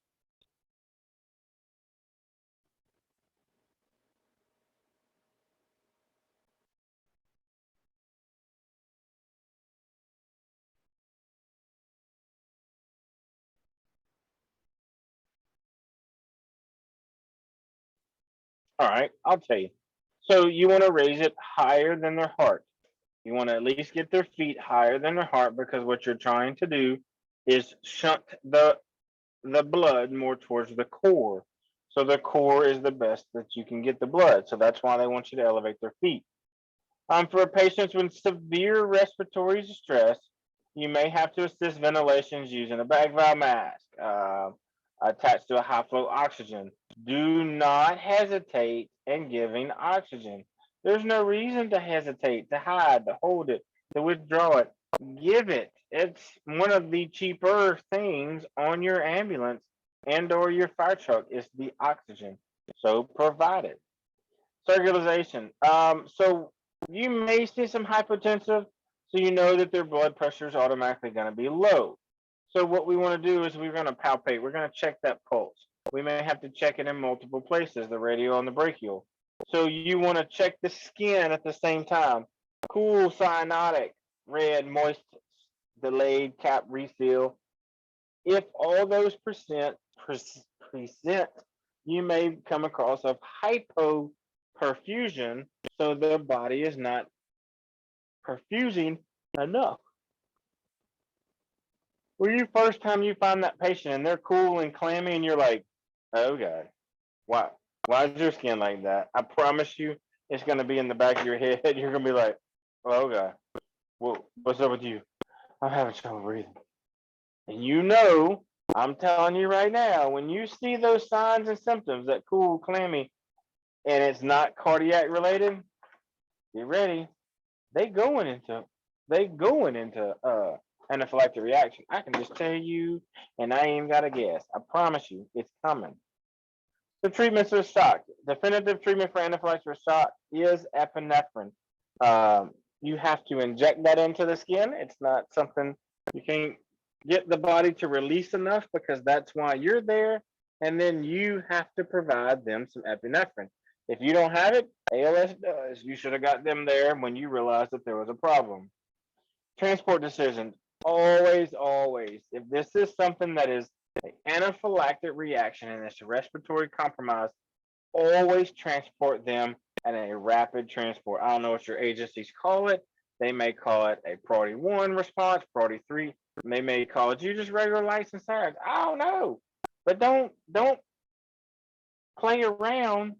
All right, I'll tell you. So you want to raise it higher than their heart. You want to at least get their feet higher than their heart because what you're trying to do is shunt the blood more towards the core. So the core is the best that you can get the blood. So that's why they want you to elevate their feet. For patients with severe respiratory distress, you may have to assist ventilations using a bag valve mask attached to a high flow oxygen. Do not hesitate in giving oxygen. There's no reason to hesitate, to hide, to hold it, to withdraw it. Give it. It's one of the cheaper things on your ambulance and or your fire truck is the oxygen. So provide it. Circulation. So you may see some hypotensive, so you know that their blood pressure is automatically going to be low. So what we want to do is we're going to palpate. We're going to check that pulse. We may have to check it in multiple places, the radial and the brachial. So you want to check the skin at the same time. Cool, cyanotic, red, moist, delayed, cap refill. If all those present, you may come across a hypoperfusion, so the body is not perfusing enough. When you first time you find that patient and they're cool and clammy and you're like, oh God, why is your skin like that? I promise you it's gonna be in the back of your head. You're gonna be like, oh God, well, what's up with you? I'm having trouble breathing. And you know, I'm telling you right now, when you see those signs and symptoms, that cool, clammy, and it's not cardiac related, get ready. They going into anaphylactic reaction. I can just tell you, and I ain't got a guess. I promise you, it's coming. The treatments of shock. Definitive treatment for anaphylactic shock is epinephrine. You have to inject that into the skin. It's not something you can get the body to release enough because that's why you're there. And then you have to provide them some epinephrine. If you don't have it, ALS does. You should have got them there when you realized that there was a problem. Transport decisions. Always, always. If this is something that is an anaphylactic reaction and it's a respiratory compromise, always transport them at a rapid transport. I don't know what your agencies call it. They may call it a priority 1 response, priority 3. They may call it you just regular lights and sirens. I don't know. But don't play around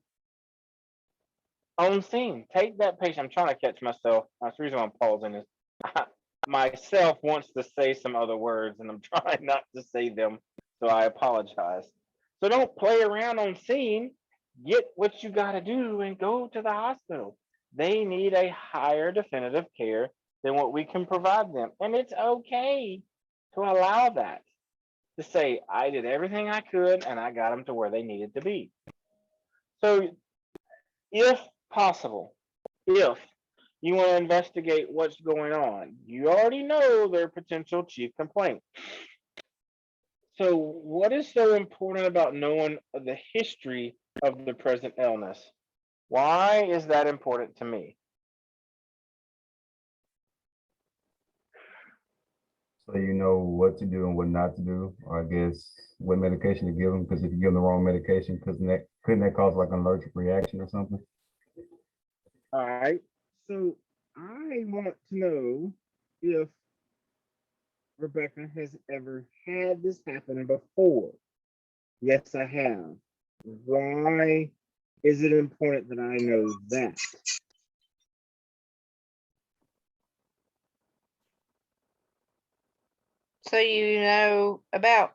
on scene. Take that patient. I'm trying to catch myself. That's the reason why I'm pausing is myself wants to say some other words and I'm trying not to say them. So I apologize. So don't play around on scene. Get what you got to do and go to the hospital. They need a higher definitive care than what we can provide them. And it's okay to allow that, to say, I did everything I could and I got them to where they needed to be. So if possible, if you want to investigate what's going on, you already know their potential chief complaint. So what is so important about knowing the history of the present illness? Why is that important to me? So you know what to do and what not to do, or I guess what medication to give them, because if you give them the wrong medication, couldn't that cause like an allergic reaction or something? All right. So I want to know if Rebecca has ever had this happen before. Yes, I have. Why is it important that I know that? So you know about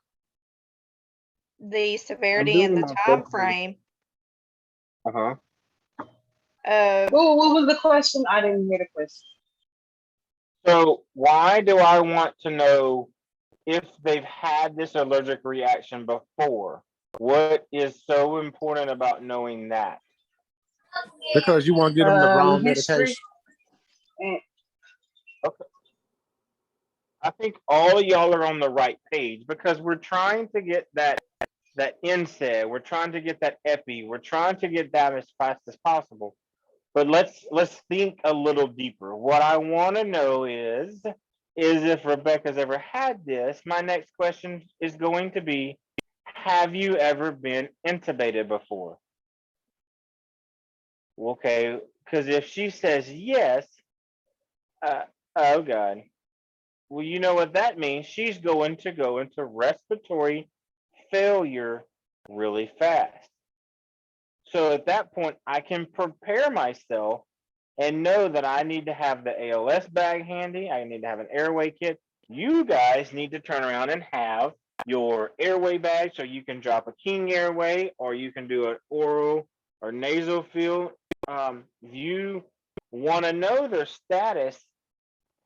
the I'm severity and doing the my time best. frame Uh-huh. of What was the question? I didn't hear the question. So why do I want to know if they've had this allergic reaction before? What is so important about knowing that? Because you want to give them the wrong History. medication. Okay. I think all of y'all are on the right page because we're trying to get that NSAID, we're trying to get that epi, we're trying to get that as fast as possible. But let's think a little deeper. What I want to know is if Rebecca's ever had this. My next question is going to be, have you ever been intubated before? Okay, because if she says yes, oh God. Well, you know what that means. She's going to go into respiratory failure really fast. So at that point, I can prepare myself and know that I need to have the ALS bag handy. I need to have an airway kit. You guys need to turn around and have your airway bag so you can drop a king airway, or you can do an oral or nasal fill. You want to know their status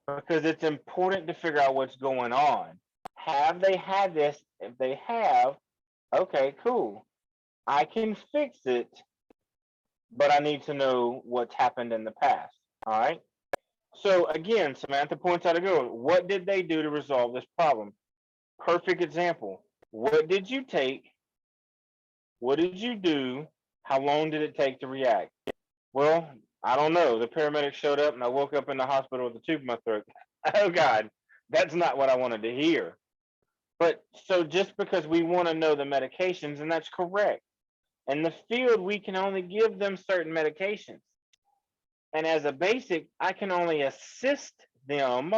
because it's important to figure out what's going on. Have they had this? If they have, okay, cool. I can fix it, but I need to know what's happened in the past. All right. So again, Samantha points out a good one. What did they do to resolve this problem? Perfect example. What did you take? What did you do? How long did it take to react? Well, I don't know. The paramedics showed up and I woke up in the hospital with a tube in my throat. Oh God, that's not what I wanted to hear. But so just because we want to know the medications, and that's correct. In the field, we can only give them certain medications. And as a basic, I can only assist them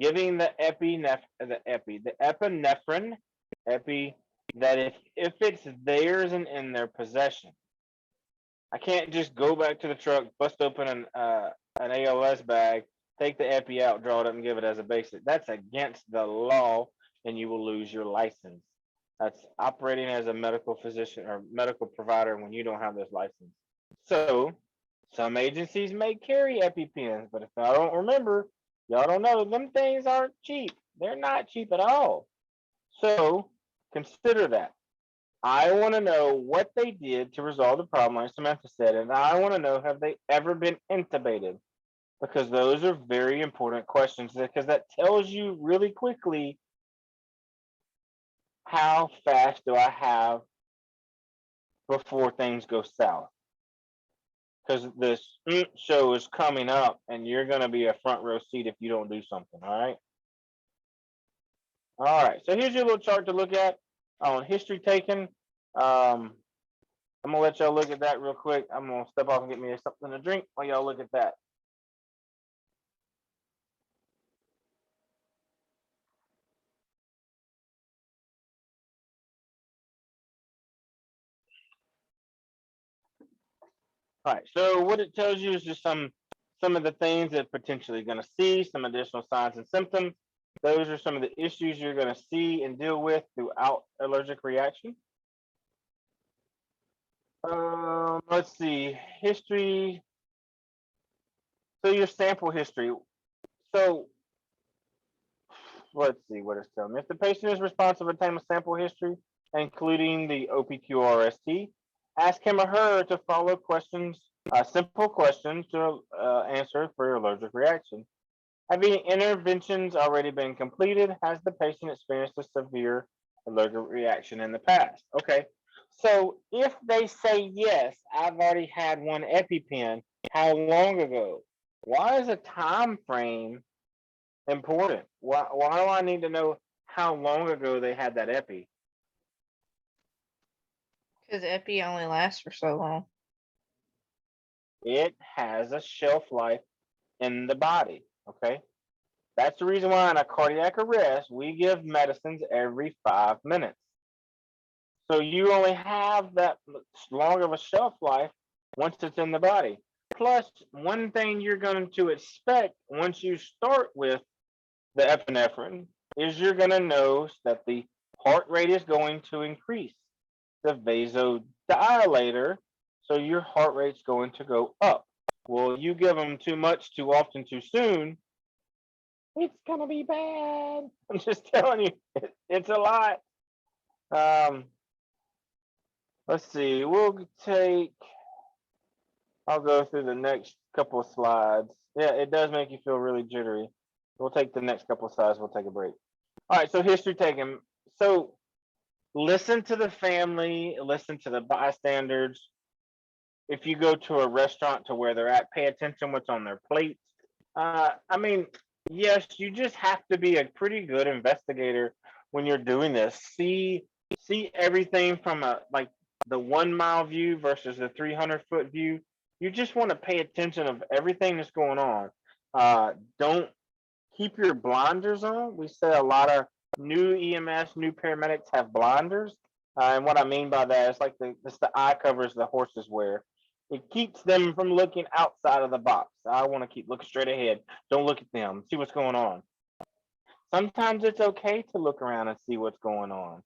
giving the epinephrine, that if it's theirs and in their possession. I can't just go back to the truck, bust open an ALS bag, take the epi out, draw it up, and give it as a basic. That's against the law, and you will lose your license. That's operating as a medical physician or medical provider when you don't have this license. So some agencies may carry EpiPens, but if I don't remember, y'all don't know, them things aren't cheap. They're not cheap at all. So consider that. I want to know what they did to resolve the problem, like Samantha said, and I want to know, have they ever been intubated? Because those are very important questions, because that tells you really quickly how fast do I have before things go south. Because this show is coming up and you're going to be a front row seat if you don't do something. All right. All right. So here's your little chart to look at on history taken. I'm going to let y'all look at that real quick. I'm going to step off and get me something to drink while y'all look at that. All right, so what it tells you is just some of the things that potentially going to see, some additional signs and symptoms. Those are some of the issues you're going to see and deal with throughout allergic reaction. Let's see, history. So your sample history. So let's see what it's telling me. If the patient is responsive, obtain a sample history, including the OPQRST. Ask him or her to follow questions, simple questions to answer for your allergic reaction. Have any interventions already been completed? Has the patient experienced a severe allergic reaction in the past? Okay, so if they say yes, I've already had one EpiPen, how long ago? Why is a time frame important? Why do I need to know how long ago they had that epi? Because epi only lasts for so long. It has a shelf life in the body. Okay. That's the reason why in a cardiac arrest, we give medicines every 5 minutes. So you only have that long of a shelf life once it's in the body. Plus, one thing you're going to expect once you start with the epinephrine is you're going to notice that the heart rate is going to increase. The vasodilator, so your heart rate's going to go up. Well, you give them too much, too often, too soon, it's gonna be bad. I'm just telling you, it's a lot. Let's see. I'll go through the next couple of slides. Yeah, it does make you feel really jittery. We'll take the next couple of slides. We'll take a break. All right. So history taken. So listen to the family. Listen to the bystanders. If you go to a restaurant to where they're at, pay attention what's on their plates. I mean, yes, you just have to be a pretty good investigator when you're doing this. See everything from like the 1 mile view versus the 300-foot view. You just want to pay attention of everything that's going on. Don't keep your blinders on. We say a lot of new EMS, new paramedics have blinders. And what I mean by that is like it's the eye covers the horses wear. It keeps them from looking outside of the box. I want to keep looking straight ahead. Don't look at them. See what's going on. Sometimes it's okay to look around and see what's going on.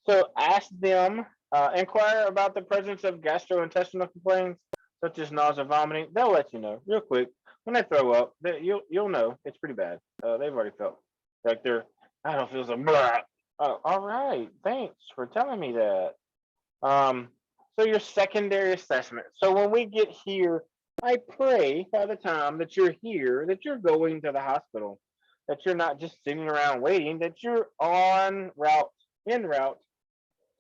So ask them, inquire about the presence of gastrointestinal complaints, such as nausea, vomiting. They'll let you know real quick. When they throw up, you'll know it's pretty bad. They've already felt like I don't feel so blah. Oh, all right. Thanks for telling me that. So your secondary assessment. So when we get here, I pray by the time that you're here, that you're going to the hospital, that you're not just sitting around waiting, that you're en route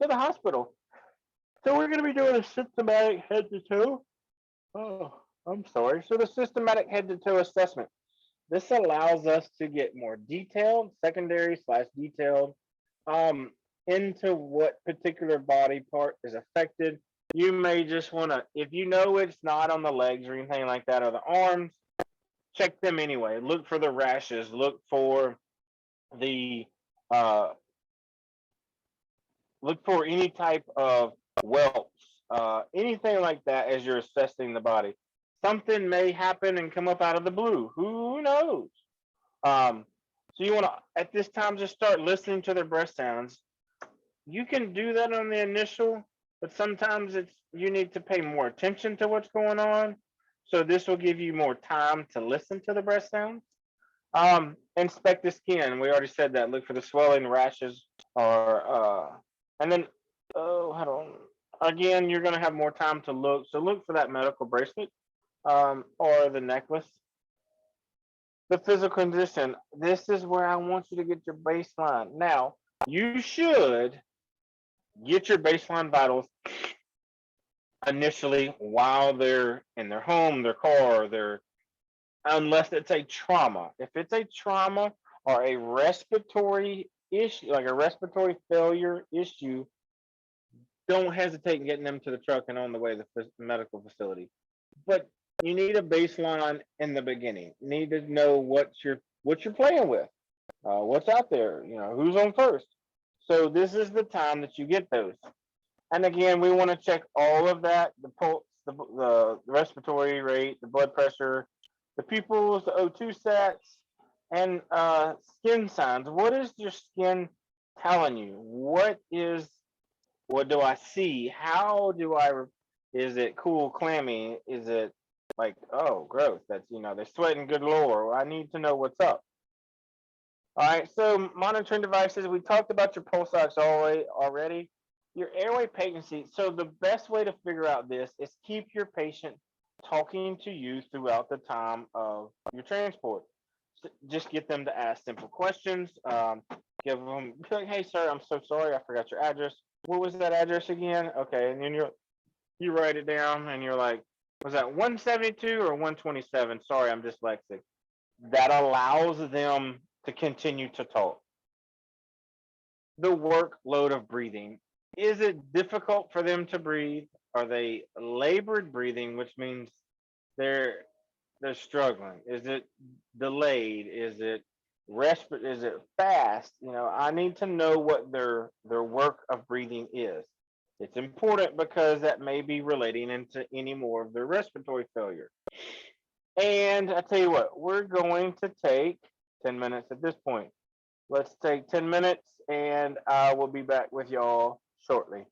to the hospital. So we're going to be doing a systematic head to toe. Oh, I'm sorry. So the systematic head to toe assessment. This allows us to get more detailed, secondary/detailed, into what particular body part is affected. You may just want to, if you know it's not on the legs or anything like that, or the arms, check them anyway. Look for the rashes. Look for the look for any type of whelps, anything like that as you're assessing the body. Something may happen and come up out of the blue. Who knows? So you want to, at this time, just start listening to their breath sounds. You can do that on the initial, but sometimes you need to pay more attention to what's going on. So this will give you more time to listen to the breath sounds. Inspect the skin. We already said that. Look for the swelling, rashes, or and then hold on. Again, you're gonna have more time to look. So look for that medical bracelet, or the necklace. The physical condition. This is where I want you to get your baseline. Now, you should get your baseline vitals initially while they're in their home, their car, unless it's a trauma. If it's a trauma or a respiratory issue, like a respiratory failure issue, don't hesitate in getting them to the truck and on the way to the medical facility. But you need a baseline in the beginning. You need to know what you're playing with, what's out there, who's on first. So this is the time that you get those. And again, we want to check all of that: the pulse, the respiratory rate, the blood pressure, the pupils, the O2 sats, and skin signs. What is your skin telling you? What do I see? How do is it cool, clammy? Is it like, oh, gross? That's, they're sweating good lore. I need to know what's up. All right, so monitoring devices. We talked about your pulse ox already. Your airway patency. So the best way to figure out this is keep your patient talking to you throughout the time of your transport. Just get them to ask simple questions. Give them, like, hey, sir, I'm so sorry, I forgot your address. What was that address again? Okay, and then you write it down, and you're like, was that 172 or 127? Sorry, I'm dyslexic. That allows them to continue to talk. The workload of breathing. Is it difficult for them to breathe? Are they labored breathing, which means they're struggling? Is it delayed? Is it Is it fast? I need to know what their work of breathing is. It's important because that may be relating into any more of their respiratory failure. And I tell you what, we're going to take 10 minutes at this point. Let's take 10 minutes, and I will be back with y'all shortly.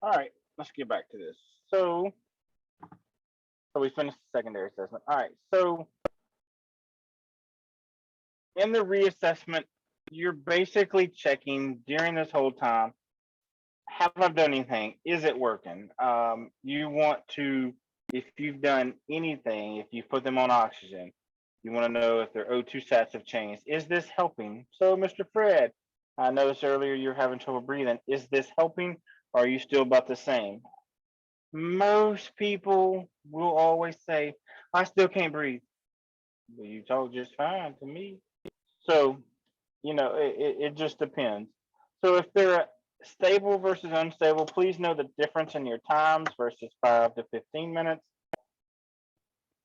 All right, let's get back to this. So we finished the secondary assessment. All right, so in the reassessment, you're basically checking during this whole time, have I done anything? Is it working? You want to, if you've done anything, if you've put them on oxygen, you want to know if their O2 sats have changed. Is this helping? So, Mr. Fred, I noticed earlier you're having trouble breathing. Is this helping? Or are you still about the same? Most people will always say, I still can't breathe. Well, you talk just fine to me. So, it just depends. So if they're stable versus unstable, please know the difference in your times versus 5 to 15 minutes.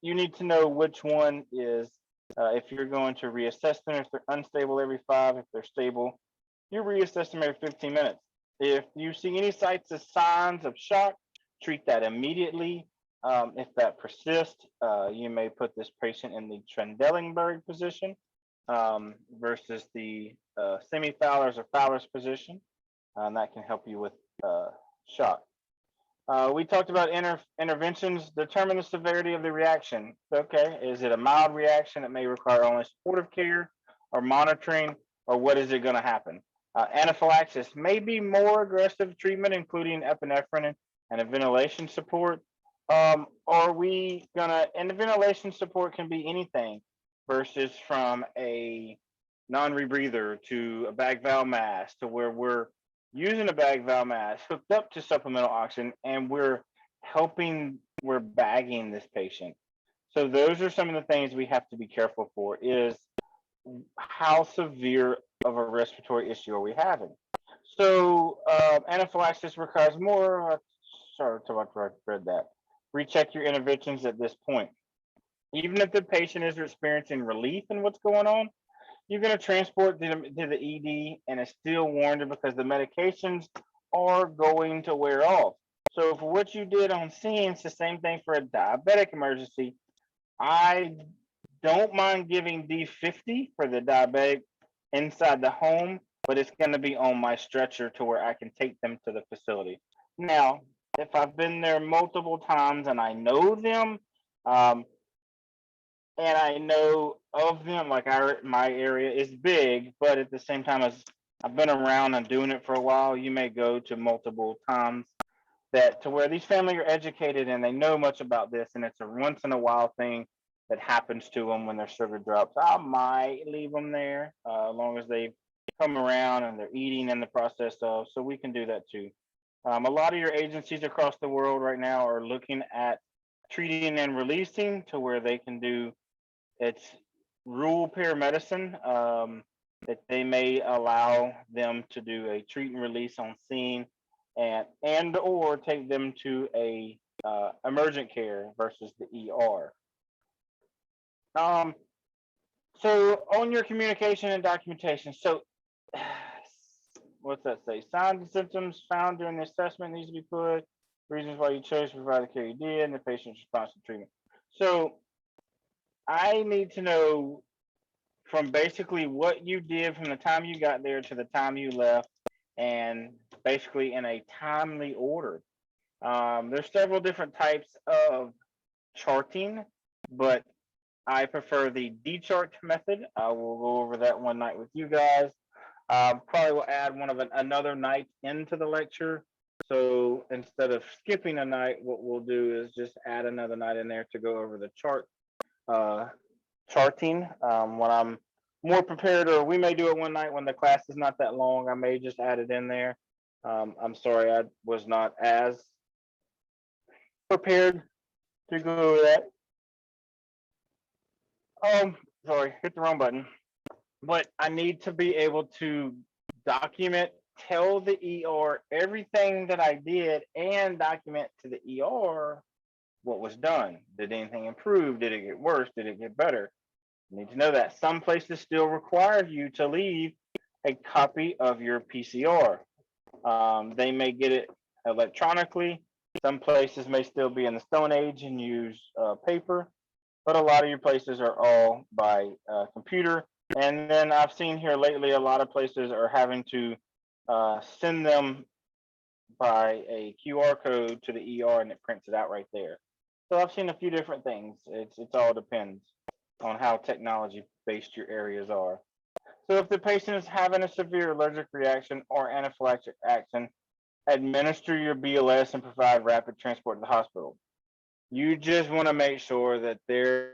You need to know which one is, if you're going to reassess them, if they're unstable every 5, if they're stable, you reassess them every 15 minutes. If you see any signs of shock, treat that immediately. If that persists, you may put this patient in the Trendelenburg position versus the semi-Fowler's or Fowler's position. And that can help you with shock. We talked about interventions. Determine the severity of the reaction. Okay, is it a mild reaction that may require only supportive care or monitoring, or what is it going to happen? Anaphylaxis may be more aggressive treatment, including epinephrine and a ventilation support. Are we gonna, and the ventilation support can be anything versus from a non-rebreather to a bag valve mask to where we're using a bag valve mask hooked up to supplemental oxygen and we're bagging this patient. So those are some of the things we have to be careful for, is how severe of a respiratory issue are we having? So anaphylaxis requires more, sorry to I read that. Recheck your interventions at this point. Even if the patient is experiencing relief in what's going on, you're going to transport them to the ED, and it's still warranted because the medications are going to wear off. So for what you did on scene, it's the same thing for a diabetic emergency. I don't mind giving D50 for the diabetic inside the home, but it's going to be on my stretcher to where I can take them to the facility. Now, if I've been there multiple times and I know them, and I know of them, like my area is big, but at the same time, as I've been around and doing it for a while, you may go to multiple times that to where these families are educated and they know much about this, and it's a once in a while thing that happens to them when their sugar drops. I might leave them there as long as they come around and they're eating in the process of, so we can do that too. A lot of your agencies across the world right now are looking at treating and releasing to where they can do, it's rural paramedicine, that they may allow them to do a treat and release on scene and or take them to a emergent care versus the ER. So on your communication and documentation, so what's that say? Signs and symptoms found during the assessment needs to be put, reasons why you chose to provide the care you did, and the patient's response to treatment. So I need to know from basically what you did from the time you got there to the time you left, and basically in a timely order. There's several different types of charting, but I prefer the D-chart method. I will go over that one night with you guys. Probably will add another night into the lecture. So instead of skipping a night, what we'll do is just add another night in there to go over the charting. When I'm more prepared, or we may do it one night when the class is not that long, I may just add it in there. I'm sorry, I was not as prepared to go over that. Sorry, hit the wrong button. But I need to be able to document, tell the ER everything that I did, and document to the ER what was done. Did anything improve? Did it get worse? Did it get better? You need to know that. Some places still require you to leave a copy of your PCR. They may get it electronically. Some places may still be in the Stone Age and use paper, but a lot of your places are all by computer. And then I've seen here lately, a lot of places are having to send them by a QR code to the ER and it prints it out right there. So I've seen a few different things. It's all depends on how technology based your areas are. So if the patient is having a severe allergic reaction or anaphylactic reaction, administer your BLS and provide rapid transport to the hospital. You just want to make sure that their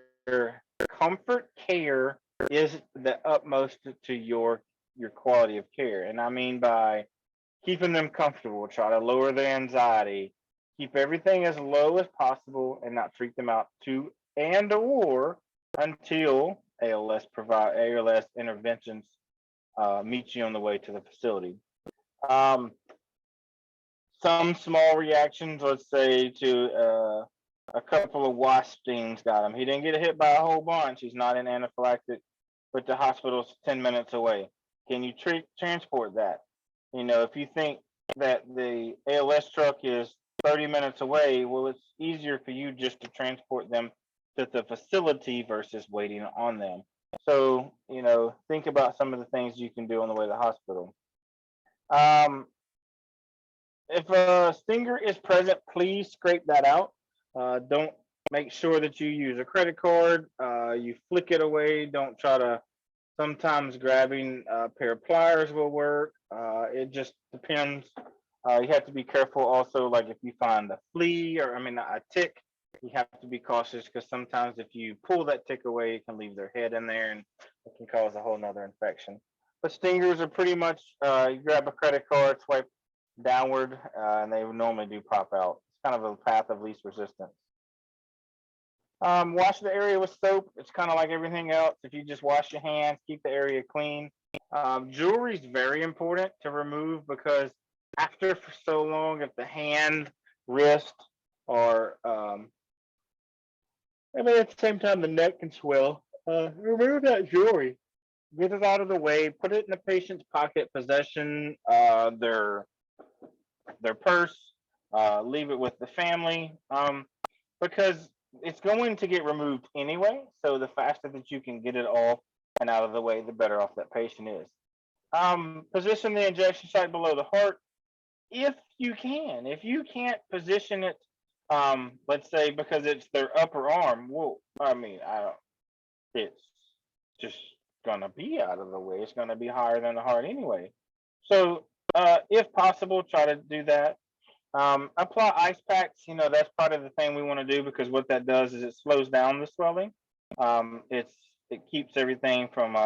comfort care is the utmost to your quality of care. And I mean by keeping them comfortable, try to lower their anxiety, keep everything as low as possible and not freak them out to and or until ALS interventions meet you on the way to the facility. Um, some small reactions, let's say to a couple of wasp stings got him. He didn't get hit by a whole bunch. He's not in anaphylactic, but the hospital's 10 minutes away. Can you transport that? You know, if you think that the ALS truck is 30 minutes away, well, it's easier for you just to transport them to the facility versus waiting on them. So, you know, think about some of the things you can do on the way to the hospital. If a stinger is present, please scrape that out. Don't make sure that you use a credit card. You flick it away. Don't try to, sometimes grabbing a pair of pliers will work. It just depends. You have to be careful also, like if you find a flea or, I mean, a tick, you have to be cautious because sometimes if you pull that tick away, it can leave their head in there and it can cause a whole nother infection. But stingers are pretty much, you grab a credit card, swipe downward, and they would normally do pop out. It's kind of a path of least resistance. Wash the area with soap. It's kind of like everything else. If you just wash your hands, keep the area clean. Jewelry is very important to remove because after for so long, if the hand, wrist, or I mean, at the same time, the neck can swell. Remove that jewelry. Get it out of the way. Put it in the patient's pocket, possession, their purse. Leave it with the family, because it's going to get removed anyway. So the faster that you can get it off and out of the way, the better off that patient is. Position the injection site below the heart if you can. If you can't position it, let's say because it's their upper arm, well, I mean, it's just gonna be out of the way. It's gonna be higher than the heart anyway. So, if possible, try to do that. Apply ice packs. You know, that's part of the thing we want to do because what that does is it slows down the swelling. It keeps everything from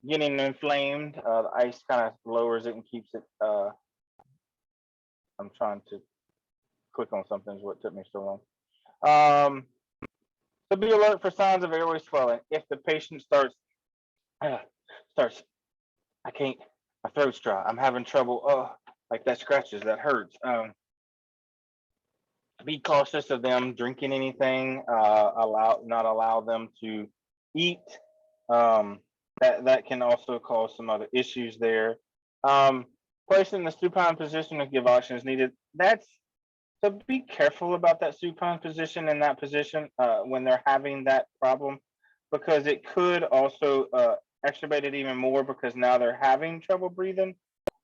getting inflamed. The ice kind of lowers it and keeps it. I'm trying to click on something. Is what took me so long. So be alert for signs of airway swelling. If the patient starts, I can't, my throat's dry. I'm having trouble. Oh, like that scratches, that hurts. Be cautious of them drinking anything. Not allow them to eat. That can also cause some other issues there. Placing in the supine position to give oxygen is needed. So be careful about that supine position in that position when they're having that problem, because it could also exacerbate it even more because now they're having trouble breathing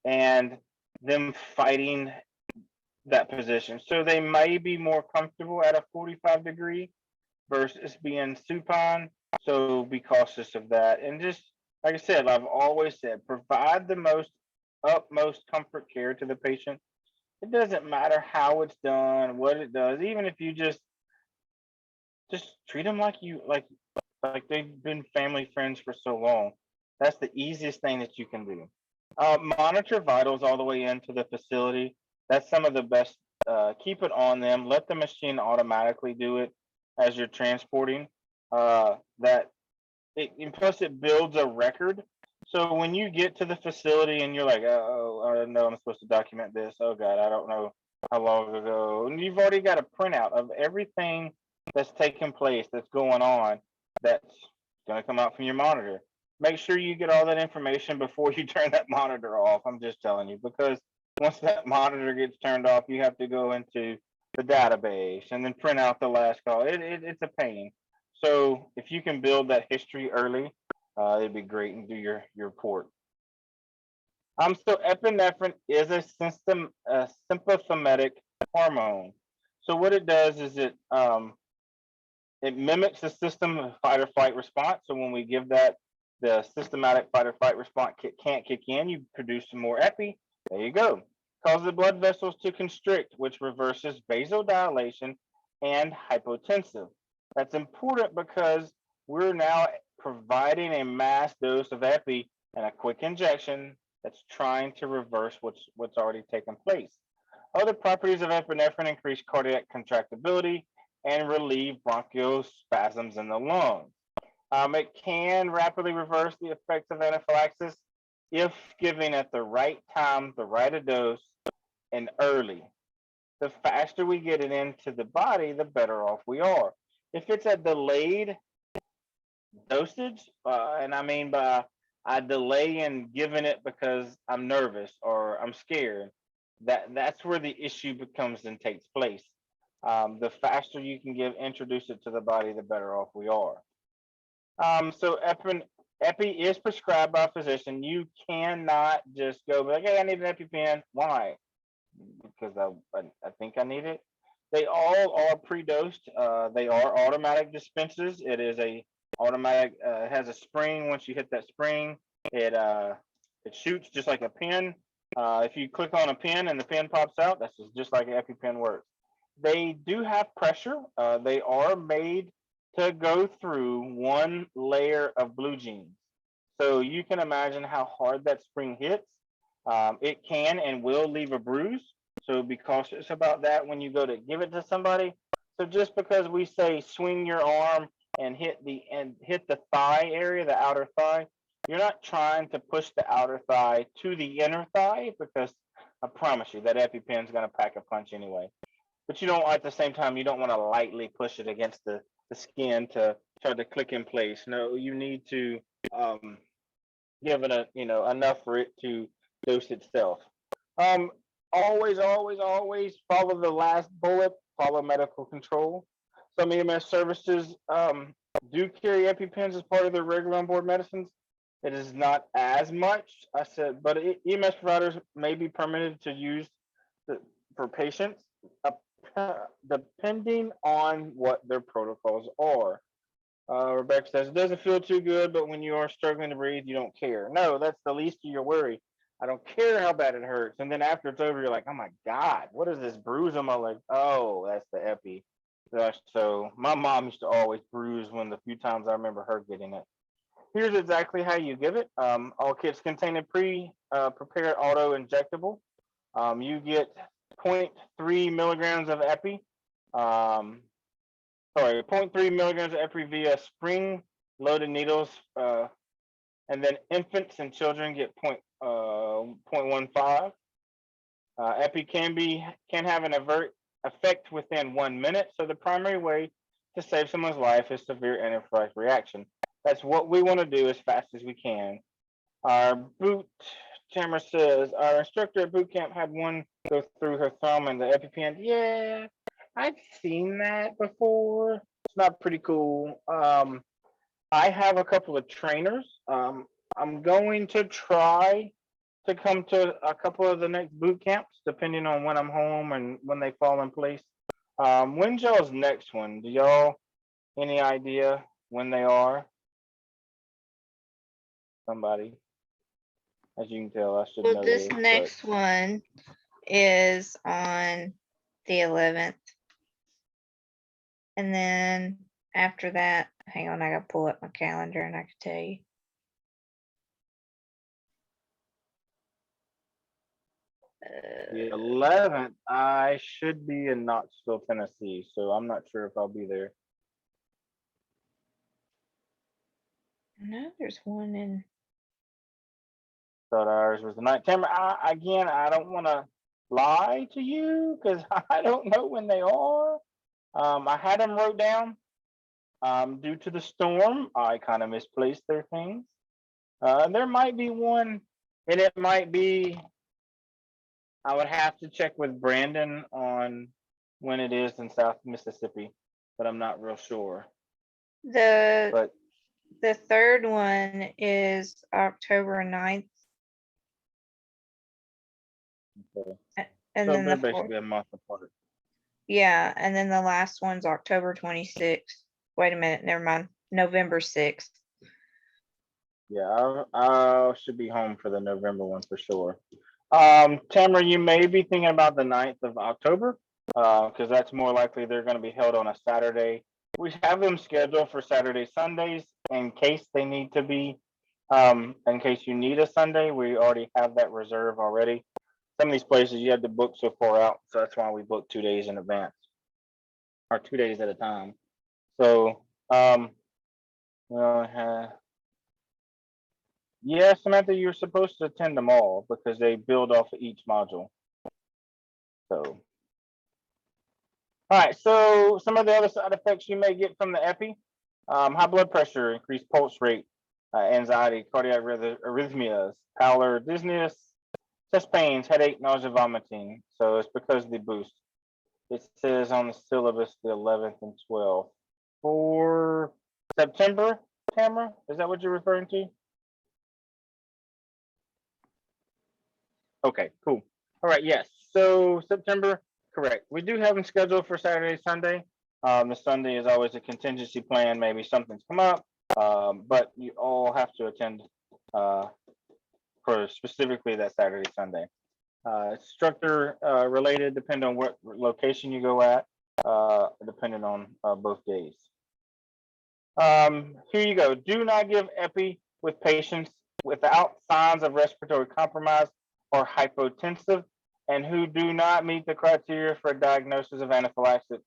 and them fighting that position. So they may be more comfortable at a 45-degree versus being supine. So be cautious of that. And just like I said, I've always said, provide the utmost comfort care to the patient. It doesn't matter how it's done, what it does, even if you just treat them like they've been family friends for so long. That's the easiest thing that you can do. Monitor vitals all the way into the facility. That's some of the best. Keep it on them. Let the machine automatically do it as you're transporting. And plus it builds a record. So when you get to the facility and you're like, oh, I know I'm supposed to document this. Oh God, I don't know how long ago. And you've already got a printout of everything that's taking place, that's going on, that's going to come out from your monitor. Make sure you get all that information before you turn that monitor off. I'm just telling you, because once that monitor gets turned off, you have to go into the database and then print out the last call. It's a pain. So if you can build that history early, it'd be great and do your report. So epinephrine is a sympathetic hormone. So what it does is it mimics the system fight or flight response. So when we give that, the systematic fight or flight response can't kick in, you produce some more epi. There you go. Causes the blood vessels to constrict, which reverses vasodilation and hypotensive. That's important because we're now providing a mass dose of epi and a quick injection that's trying to reverse what's already taken place. Other properties of epinephrine increase cardiac contractibility and relieve bronchial spasms in the lungs. It can rapidly reverse the effects of anaphylaxis if given at the right time, the right dose, and early. The faster we get it into the body, the better off we are. If it's a delayed dosage, and I mean by I delay in giving it because I'm nervous or I'm scared, that's where the issue becomes and takes place. The faster you can introduce it to the body, the better off we are. So epi is prescribed by a physician. You cannot just go like, hey, I need an EpiPen. Why? Because I think I need it. They all are pre-dosed. They are automatic dispensers. It is a automatic. It has a spring. Once you hit that spring, it shoots just like a pen. If you click on a pen and the pen pops out, that's just like an EpiPen works. They do have pressure. They are made to go through one layer of blue jeans. So you can imagine how hard that spring hits. It can and will leave a bruise. So be cautious about that when you go to give it to somebody. So just because we say swing your arm and hit the thigh area, the outer thigh, you're not trying to push the outer thigh to the inner thigh, because I promise you that EpiPen is going to pack a punch anyway. But you don't, at the same time, you don't want to lightly push it against the skin to try to click in place. No, you need to give it enough for it to dose itself. Always follow the last bullet. Follow medical control. Some EMS services do carry EpiPens as part of their regular onboard medicines. It is not as much, I said, but EMS providers may be permitted to use for patients, depending on what their protocols are. Rebecca says, it doesn't feel too good, but when you are struggling to breathe, you don't care. No, that's the least of your worry. I don't care how bad it hurts. And then after it's over, you're like, oh my God, what is this bruise on my leg? Oh, that's the epi. So my mom used to always bruise when the few times I remember her getting it. Here's exactly how you give it. All kits contain a prepared auto injectable. You get 0.3 milligrams of epi. 0.3 milligrams of epi via spring loaded needles. And then infants and children get 0.15. Epi can have an avert effect within 1 minute. So the primary way to save someone's life is severe anaphylactic reaction. That's what we want to do as fast as we can. Our boot Tamara says our instructor at boot camp had one go through her thumb and the EpiPen. Yeah, I've seen that before. It's not pretty cool. I have a couple of trainers. I'm going to try to come to a couple of the next boot camps, depending on when I'm home and when they fall in place. When's y'all's next one? Do y'all any idea when they are? Somebody, as you can tell, I should know Well, this this. next one is on the 11th. And then after that, hang on, I gotta pull up my calendar and I can tell you. The 11th, I should be in Knoxville, Tennessee, so I'm not sure if I'll be there. No, there's one in. Thought ours was the night. Tamara, I don't want to lie to you because I don't know when they are. I had them wrote down. Due to the storm, I kind of misplaced their things. There might be one, and it might be. I would have to check with Brandon on when it is in South Mississippi, but I'm not real sure. The third one is October 9th. Okay. And So then they're the fourth, basically a month apart. yeah, and then the last one's October 26th. Wait a minute, never mind. November 6th. Yeah, I should be home for the November one for sure. Tamara, you may be thinking about the 9th of October, because that's more likely they're going to be held on a Saturday. We have them scheduled for Saturday, Sundays in case they need to be. In case you need a Sunday, we already have that reserve already. Some of these places you have to book so far out, so that's why we book 2 days in advance or 2 days at a time. So, yeah, Samantha, you're supposed to attend them all because they build off of each module. So, all right. So some of the other side effects you may get from the epi: high blood pressure, increased pulse rate, anxiety, cardiac arrhythmias, pallor, dizziness, chest pains, headache, nausea, vomiting. So it's because of the boost. It says on the syllabus the 11th and 12th. For September, Tamara, is that what you're referring to? Okay, cool. All right, yes. So September, correct. We do have them scheduled for Saturday, Sunday. The Sunday is always a contingency plan. Maybe something's come up, but you all have to attend for specifically that Saturday, Sunday. Instructor related, depend on what location you go at, depending on both days. Here you go. Do not give epi with patients without signs of respiratory compromise or hypotensive and who do not meet the criteria for a diagnosis of anaphylaxis.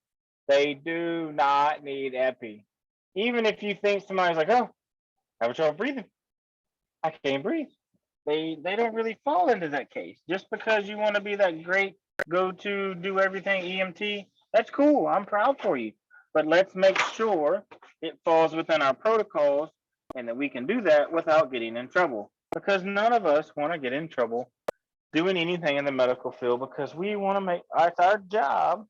They do not need epi. Even if you think somebody's like, oh, I have trouble breathing, I can't breathe. They don't really fall into that case. Just because you want to be that great go-to, do everything EMT, that's cool. I'm proud for you. But let's make sure it falls within our protocols and that we can do that without getting in trouble. Because none of us want to get in trouble doing anything in the medical field because we want to make it's our job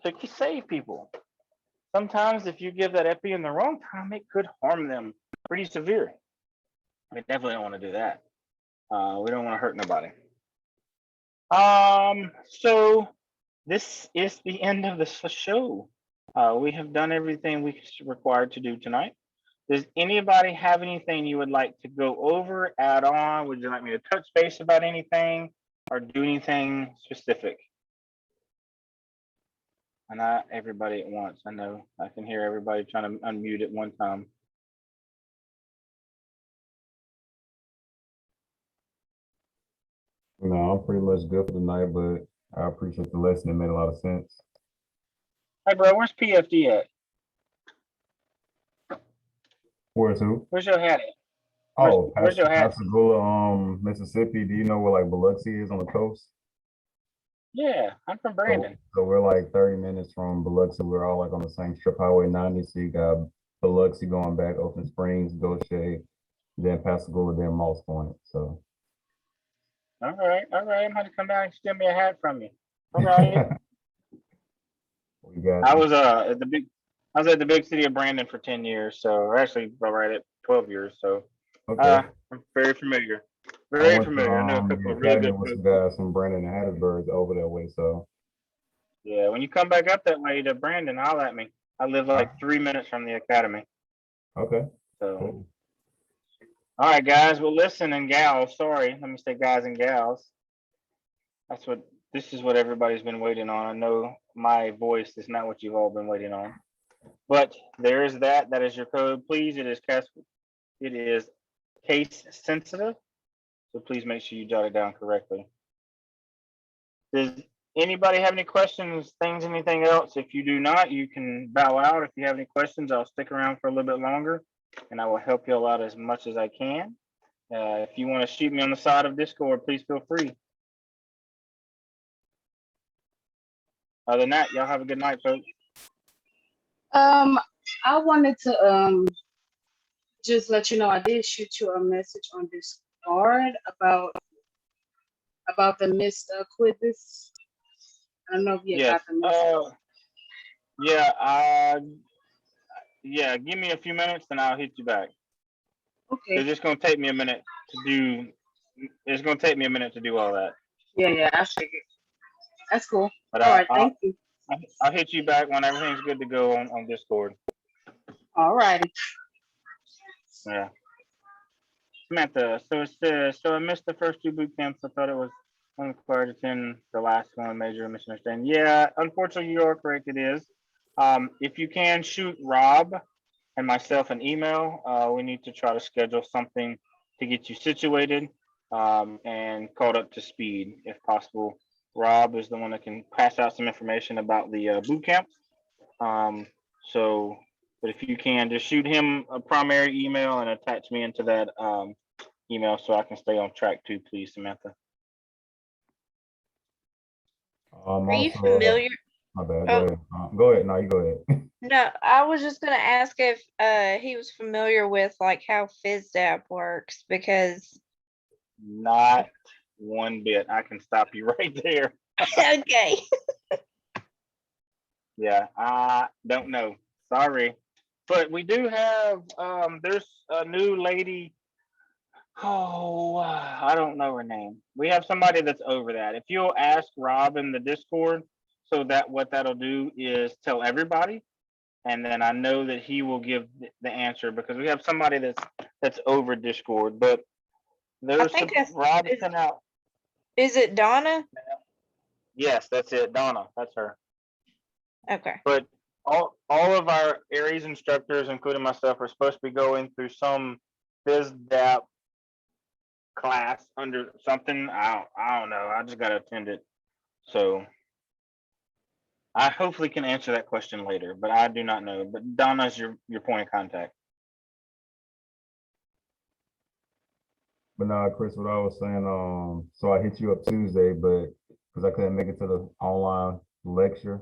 to save people. Sometimes if you give that epi in the wrong time, it could harm them pretty severe. We definitely don't want to do that. We don't want to hurt nobody. So this is the end of the show. We have done everything we required to do tonight. Does anybody have anything you would like to go over, add on? Would you like me to touch base about anything or do anything specific? And not everybody at once. I know I can hear everybody trying to unmute at one time. No, I'm pretty much good for tonight, but I appreciate the lesson. It made a lot of sense. Hey, bro, where's PFD at? Where's who? Where's your hat at? Oh, where's your hat? Pascagoula, Mississippi. Do you know where like Biloxi is on the coast? Yeah, I'm from Brandon. So we're like 30 minutes from Biloxi. We're all like on the same strip, Highway 90. So you got Biloxi going back, Ocean Springs, Goshen, then Pascagoula, then Moss Point. So. All right. I'm going to come down and steal me a hat from you. All right. We got I was at the big city of Brandon for 10 years, so actually right at 12 years. So okay. I'm very familiar. I Very familiar. I know a the couple of really academy good with some folks. guys from Brandon and Hattiesburg over that way. So Yeah, when you come back up that way to Brandon, holler at me. I live like 3 minutes from the academy. okay. So Cool. all right, guys. Well, listen, and gals. Sorry, let me say guys and gals. This is what everybody's been waiting on. I know my voice is not what you've all been waiting on, but there is that. That is your code. Please, it is case sensitive, so please make sure you jot it down correctly. Does anybody have any questions, anything else? If you do not, you can bow out. If you have any questions, I'll stick around for a little bit longer, and I will help you out as much as I can. If you want to shoot me on the side of Discord, please feel free. Other than that, y'all have a good night, folks. I wanted to just let you know I did shoot you a message on Discord about the missed quizzes. I don't know if you got the message. Yeah, give me a few minutes and I'll hit you back. Okay. It's just gonna take me a minute to do. It's gonna take me a minute to do all that. Yeah, I'll check it. That's cool. But All right, thank you. I'll hit you back when everything's good to go on Discord. All righty. Yeah. Samantha, so it says, so I missed the first 2 boot camps. I thought it was required to attend the last one, major misunderstanding. Yeah, unfortunately, you are correct. It is. If you can shoot Rob and myself an email, we need to try to schedule something to get you situated and caught up to speed if possible. Rob is the one that can pass out some information about the boot camps. But if you can, just shoot him a primary email and attach me into that email so I can stay on track too, please, Samantha. Are you Also, familiar? my bad. Go Oh. ahead. Go ahead. No, you go ahead. No, I was just gonna ask if he was familiar with like how FizzDap works because Not one bit. I can stop you right there. okay. Yeah, I don't know. Sorry. But we do have, there's a new lady. Oh, I don't know her name. We have somebody that's over that. If you'll ask Rob in the Discord, so that what that'll do is tell everybody. And then I know that he will give the answer because we have somebody that's over Discord. But there's think some, that's- Rob is- sent out. Is it Donna? Yes, that's it. Donna, that's her. Okay. But all of our ARES instructors, including myself, are supposed to be going through some FizzDap class under something. I don't know. I just got to attend it. So I hopefully can answer that question later, but I do not know. But Donna's your point of contact. But no, Chris, what I was saying, so I hit you up Tuesday, but because I couldn't make it to the online lecture,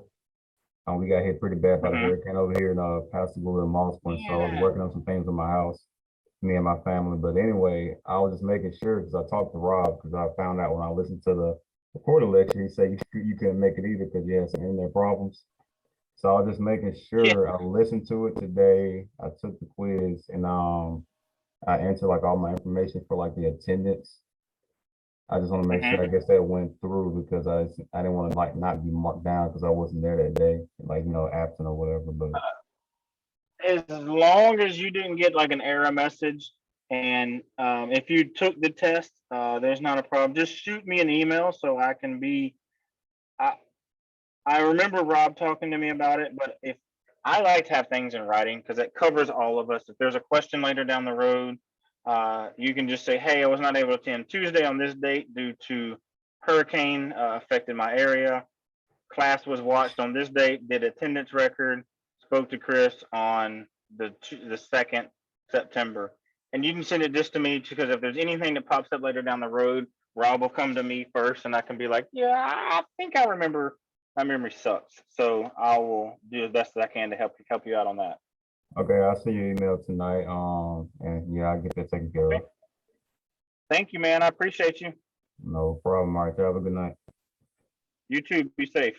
we got hit pretty bad by the hurricane over here in Pascagoula and Moss Point. So I was working on some things in my house, me and my family. But anyway, I was just making sure because I talked to Rob because I found out when I listened to the recorded lecture, he said you couldn't make it either because you had some internet problems. So I was just making sure I listened to it today. I took the quiz and I entered like all my information for like the attendance. I just want to make sure, I guess that went through because I didn't want to like not be marked down because I wasn't there that day, like, you know, absent or whatever. But As long as you didn't get like an error message, and if you took the test, there's not a problem. Just shoot me an email so I can be. I remember Rob talking to me about it, but if I like to have things in writing because it covers all of us. If there's a question later down the road, you can just say, hey, I was not able to attend Tuesday on this date due to hurricane affected my area. Class was watched on this date, did attendance record, spoke to Chris on the 2nd September. And you can send it just to me because if there's anything that pops up later down the road, Rob will come to me first and I can be like, yeah, I think I remember. My memory sucks. So I will do the best that I can to help you out on that. okay, I'll send you an email tonight. And yeah, I'll get that taken care of. Thank you, man. I appreciate you. No problem. All right, have a good night. You too. Be safe.